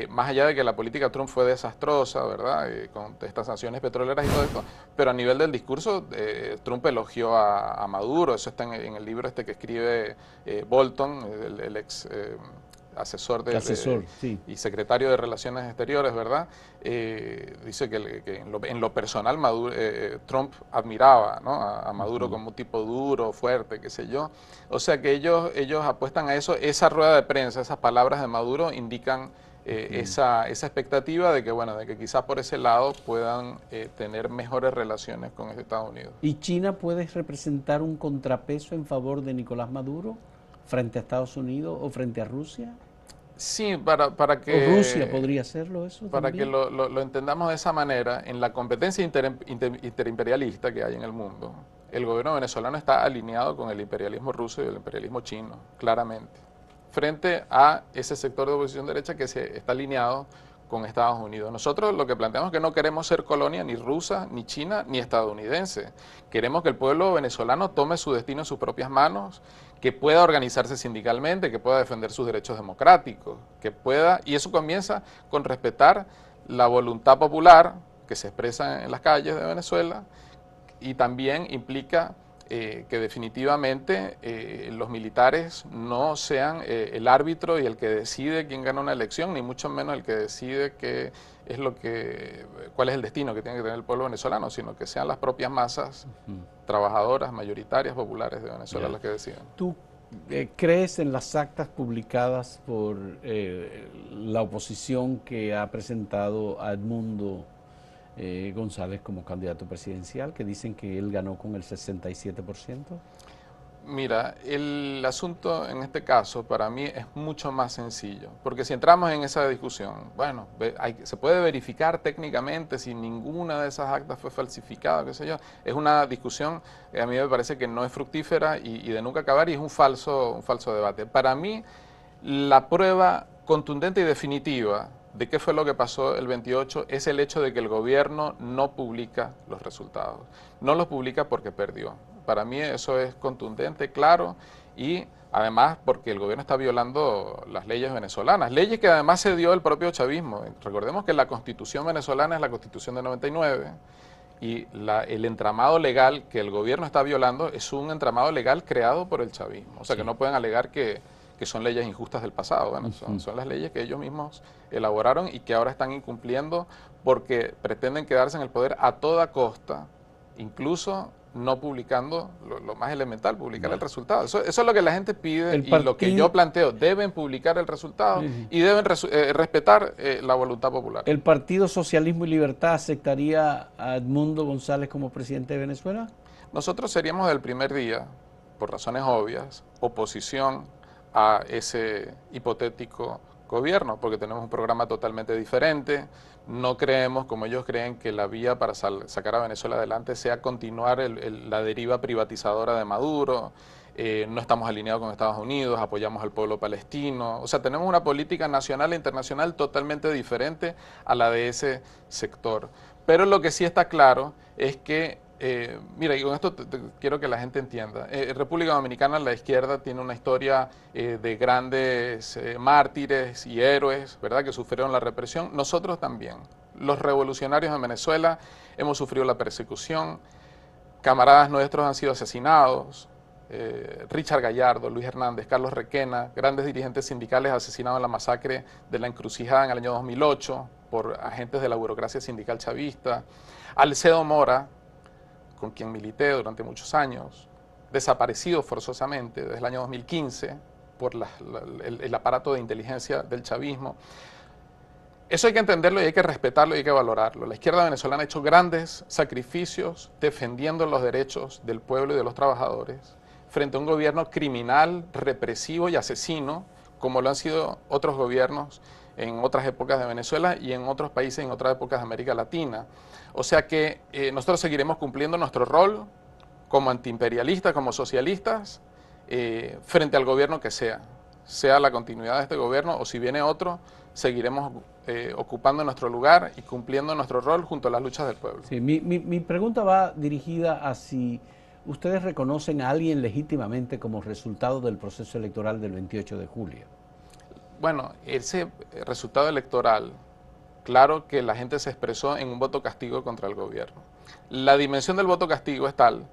más allá de que la política de Trump fue desastrosa, ¿verdad? Con estas sanciones petroleras y todo esto, pero a nivel del discurso, Trump elogió a Maduro, eso está en el libro este que escribe Bolton, el ex asesor sí. y secretario de Relaciones Exteriores, ¿verdad? Dice que en lo personal Trump admiraba, ¿no? a Maduro como un tipo duro, fuerte, qué sé yo. O sea que ellos apuestan a eso. Esa rueda de prensa, esas palabras de Maduro indican esa expectativa de que, bueno, de que quizás por ese lado puedan tener mejores relaciones con Estados Unidos. ¿Y China puede representar un contrapeso en favor de Nicolás Maduro frente a Estados Unidos o frente a Rusia? Sí, para que... ¿O Rusia podría hacerlo eso para también? que lo entendamos de esa manera, en la competencia interimperialista que hay en el mundo, el gobierno venezolano está alineado con el imperialismo ruso y el imperialismo chino, claramente, frente a ese sector de oposición derecha que se está alineado con Estados Unidos. Nosotros lo que planteamos es que no queremos ser colonia ni rusa, ni china, ni estadounidense. Queremos que el pueblo venezolano tome su destino en sus propias manos, que pueda organizarse sindicalmente, que pueda defender sus derechos democráticos, que pueda, y eso comienza con respetar la voluntad popular que se expresa en las calles de Venezuela, y también implica que definitivamente los militares no sean el árbitro y el que decide quién gana una elección, ni mucho menos el que decide cuál es el destino que tiene que tener el pueblo venezolano, sino que sean las propias masas trabajadoras, mayoritarias, populares de Venezuela las que decidan. ¿Tú crees en las actas publicadas por la oposición que ha presentado a Edmundo González como candidato presidencial, que dicen que él ganó con el 67%? Mira, el asunto en este caso para mí es mucho más sencillo, porque si entramos en esa discusión, bueno, se puede verificar técnicamente si ninguna de esas actas fue falsificada, qué sé yo, es una discusión que a mí me parece que no es fructífera y de nunca acabar, y es un falso debate. Para mí, la prueba contundente y definitiva de qué fue lo que pasó el 28 es el hecho de que el gobierno no publica los resultados. No los publica porque perdió. Para mí eso es contundente, claro, y además porque el gobierno está violando las leyes venezolanas, leyes que además se dio el propio chavismo. Recordemos que la Constitución venezolana es la Constitución de 99 y el entramado legal que el gobierno está violando es un entramado legal creado por el chavismo. O sea, que no pueden alegar que son leyes injustas del pasado. Bueno, son las leyes que ellos mismos elaboraron y que ahora están incumpliendo porque pretenden quedarse en el poder a toda costa, incluso no publicando lo más elemental, publicar el resultado. Eso es lo que la gente pide y lo que yo planteo. Deben publicar el resultado y deben respetar la voluntad popular. ¿El Partido Socialismo y Libertad aceptaría a Edmundo González como presidente de Venezuela? Nosotros seríamos del primer día, por razones obvias, oposición a ese hipotético gobierno, porque tenemos un programa totalmente diferente. No creemos, como ellos creen, que la vía para sacar a Venezuela adelante sea continuar la deriva privatizadora de Maduro. No estamos alineados con Estados Unidos, apoyamos al pueblo palestino. O sea, tenemos una política nacional e internacional totalmente diferente a la de ese sector. Pero lo que sí está claro es que mira, y con esto quiero que la gente entienda. En República Dominicana la izquierda tiene una historia de grandes mártires y héroes, ¿verdad?, que sufrieron la represión. Nosotros también. Los revolucionarios en Venezuela hemos sufrido la persecución. Camaradas nuestros han sido asesinados. Richard Gallardo, Luis Hernández, Carlos Requena, grandes dirigentes sindicales asesinados en la masacre de la Encrucijada en el año 2008 por agentes de la burocracia sindical chavista. Alcedo Mora, con quien milité durante muchos años, desaparecido forzosamente desde el año 2015 por el aparato de inteligencia del chavismo. Eso hay que entenderlo y hay que respetarlo y hay que valorarlo. La izquierda venezolana ha hecho grandes sacrificios defendiendo los derechos del pueblo y de los trabajadores frente a un gobierno criminal, represivo y asesino, como lo han sido otros gobiernos en otras épocas de Venezuela y en otros países, en otras épocas de América Latina. O sea que nosotros seguiremos cumpliendo nuestro rol como antiimperialistas, como socialistas, frente al gobierno que sea la continuidad de este gobierno o si viene otro, seguiremos ocupando nuestro lugar y cumpliendo nuestro rol junto a las luchas del pueblo. Sí, mi pregunta va dirigida a si ¿ustedes reconocen a alguien legítimamente como resultado del proceso electoral del 28 de julio? Bueno, ese resultado electoral, claro que la gente se expresó en un voto castigo contra el gobierno. La dimensión del voto castigo es tal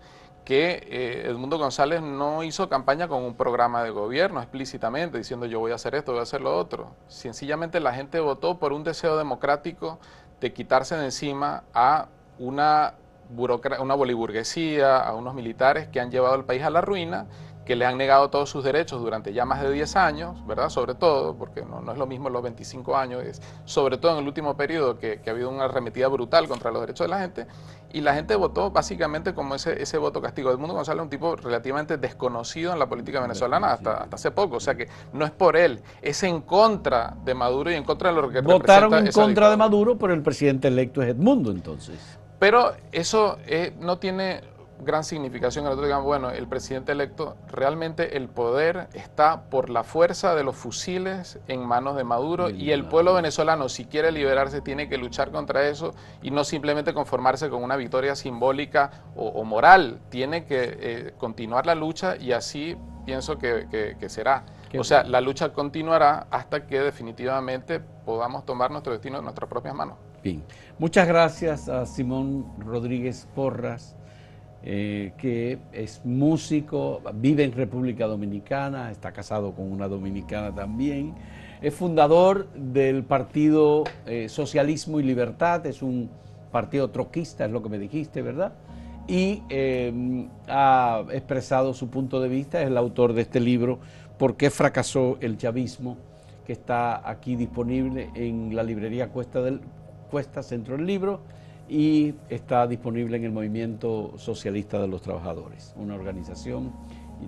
que Edmundo González no hizo campaña con un programa de gobierno explícitamente, diciendo yo voy a hacer esto, voy a hacer lo otro. Sencillamente la gente votó por un deseo democrático de quitarse de encima a una boliburguesía, a unos militares que han llevado al país a la ruina, que le han negado todos sus derechos durante ya más de 10 años, ¿verdad? Sobre todo, porque no es lo mismo los 25 años, es sobre todo en el último periodo que ha habido una arremetida brutal contra los derechos de la gente, y la gente votó básicamente como ese voto castigo. Edmundo González es un tipo relativamente desconocido en la política venezolana hasta hace poco, o sea que no es por él, es en contra de Maduro y en contra de lo que Votaron representa en esa contra de dictadura. Maduro, pero el presidente electo es Edmundo, entonces. Pero eso no tiene gran significación. Nosotros digamos, bueno, el presidente electo, realmente el poder está por la fuerza de los fusiles en manos de Maduro, y el pueblo venezolano, si quiere liberarse, tiene que luchar contra eso y no simplemente conformarse con una victoria simbólica o moral. Tiene que continuar la lucha, y así pienso que será. O sea, la lucha continuará hasta que definitivamente podamos tomar nuestro destino en nuestras propias manos. Bien, muchas gracias a Simón Rodríguez Porras, que es músico, vive en República Dominicana, está casado con una dominicana también, es fundador del partido Socialismo y Libertad, es un partido troquista, es lo que me dijiste, ¿verdad? Y ha expresado su punto de vista, es el autor de este libro, ¿Por qué fracasó el chavismo?, que está aquí disponible en la librería Cuesta Centro del Libro, y está disponible en el Movimiento Socialista de los Trabajadores, una organización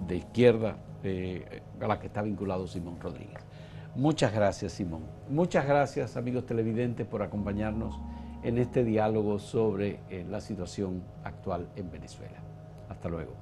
de izquierda a la que está vinculado Simón Rodríguez. Muchas gracias, Simón. Muchas gracias, amigos televidentes, por acompañarnos en este diálogo sobre la situación actual en Venezuela. Hasta luego.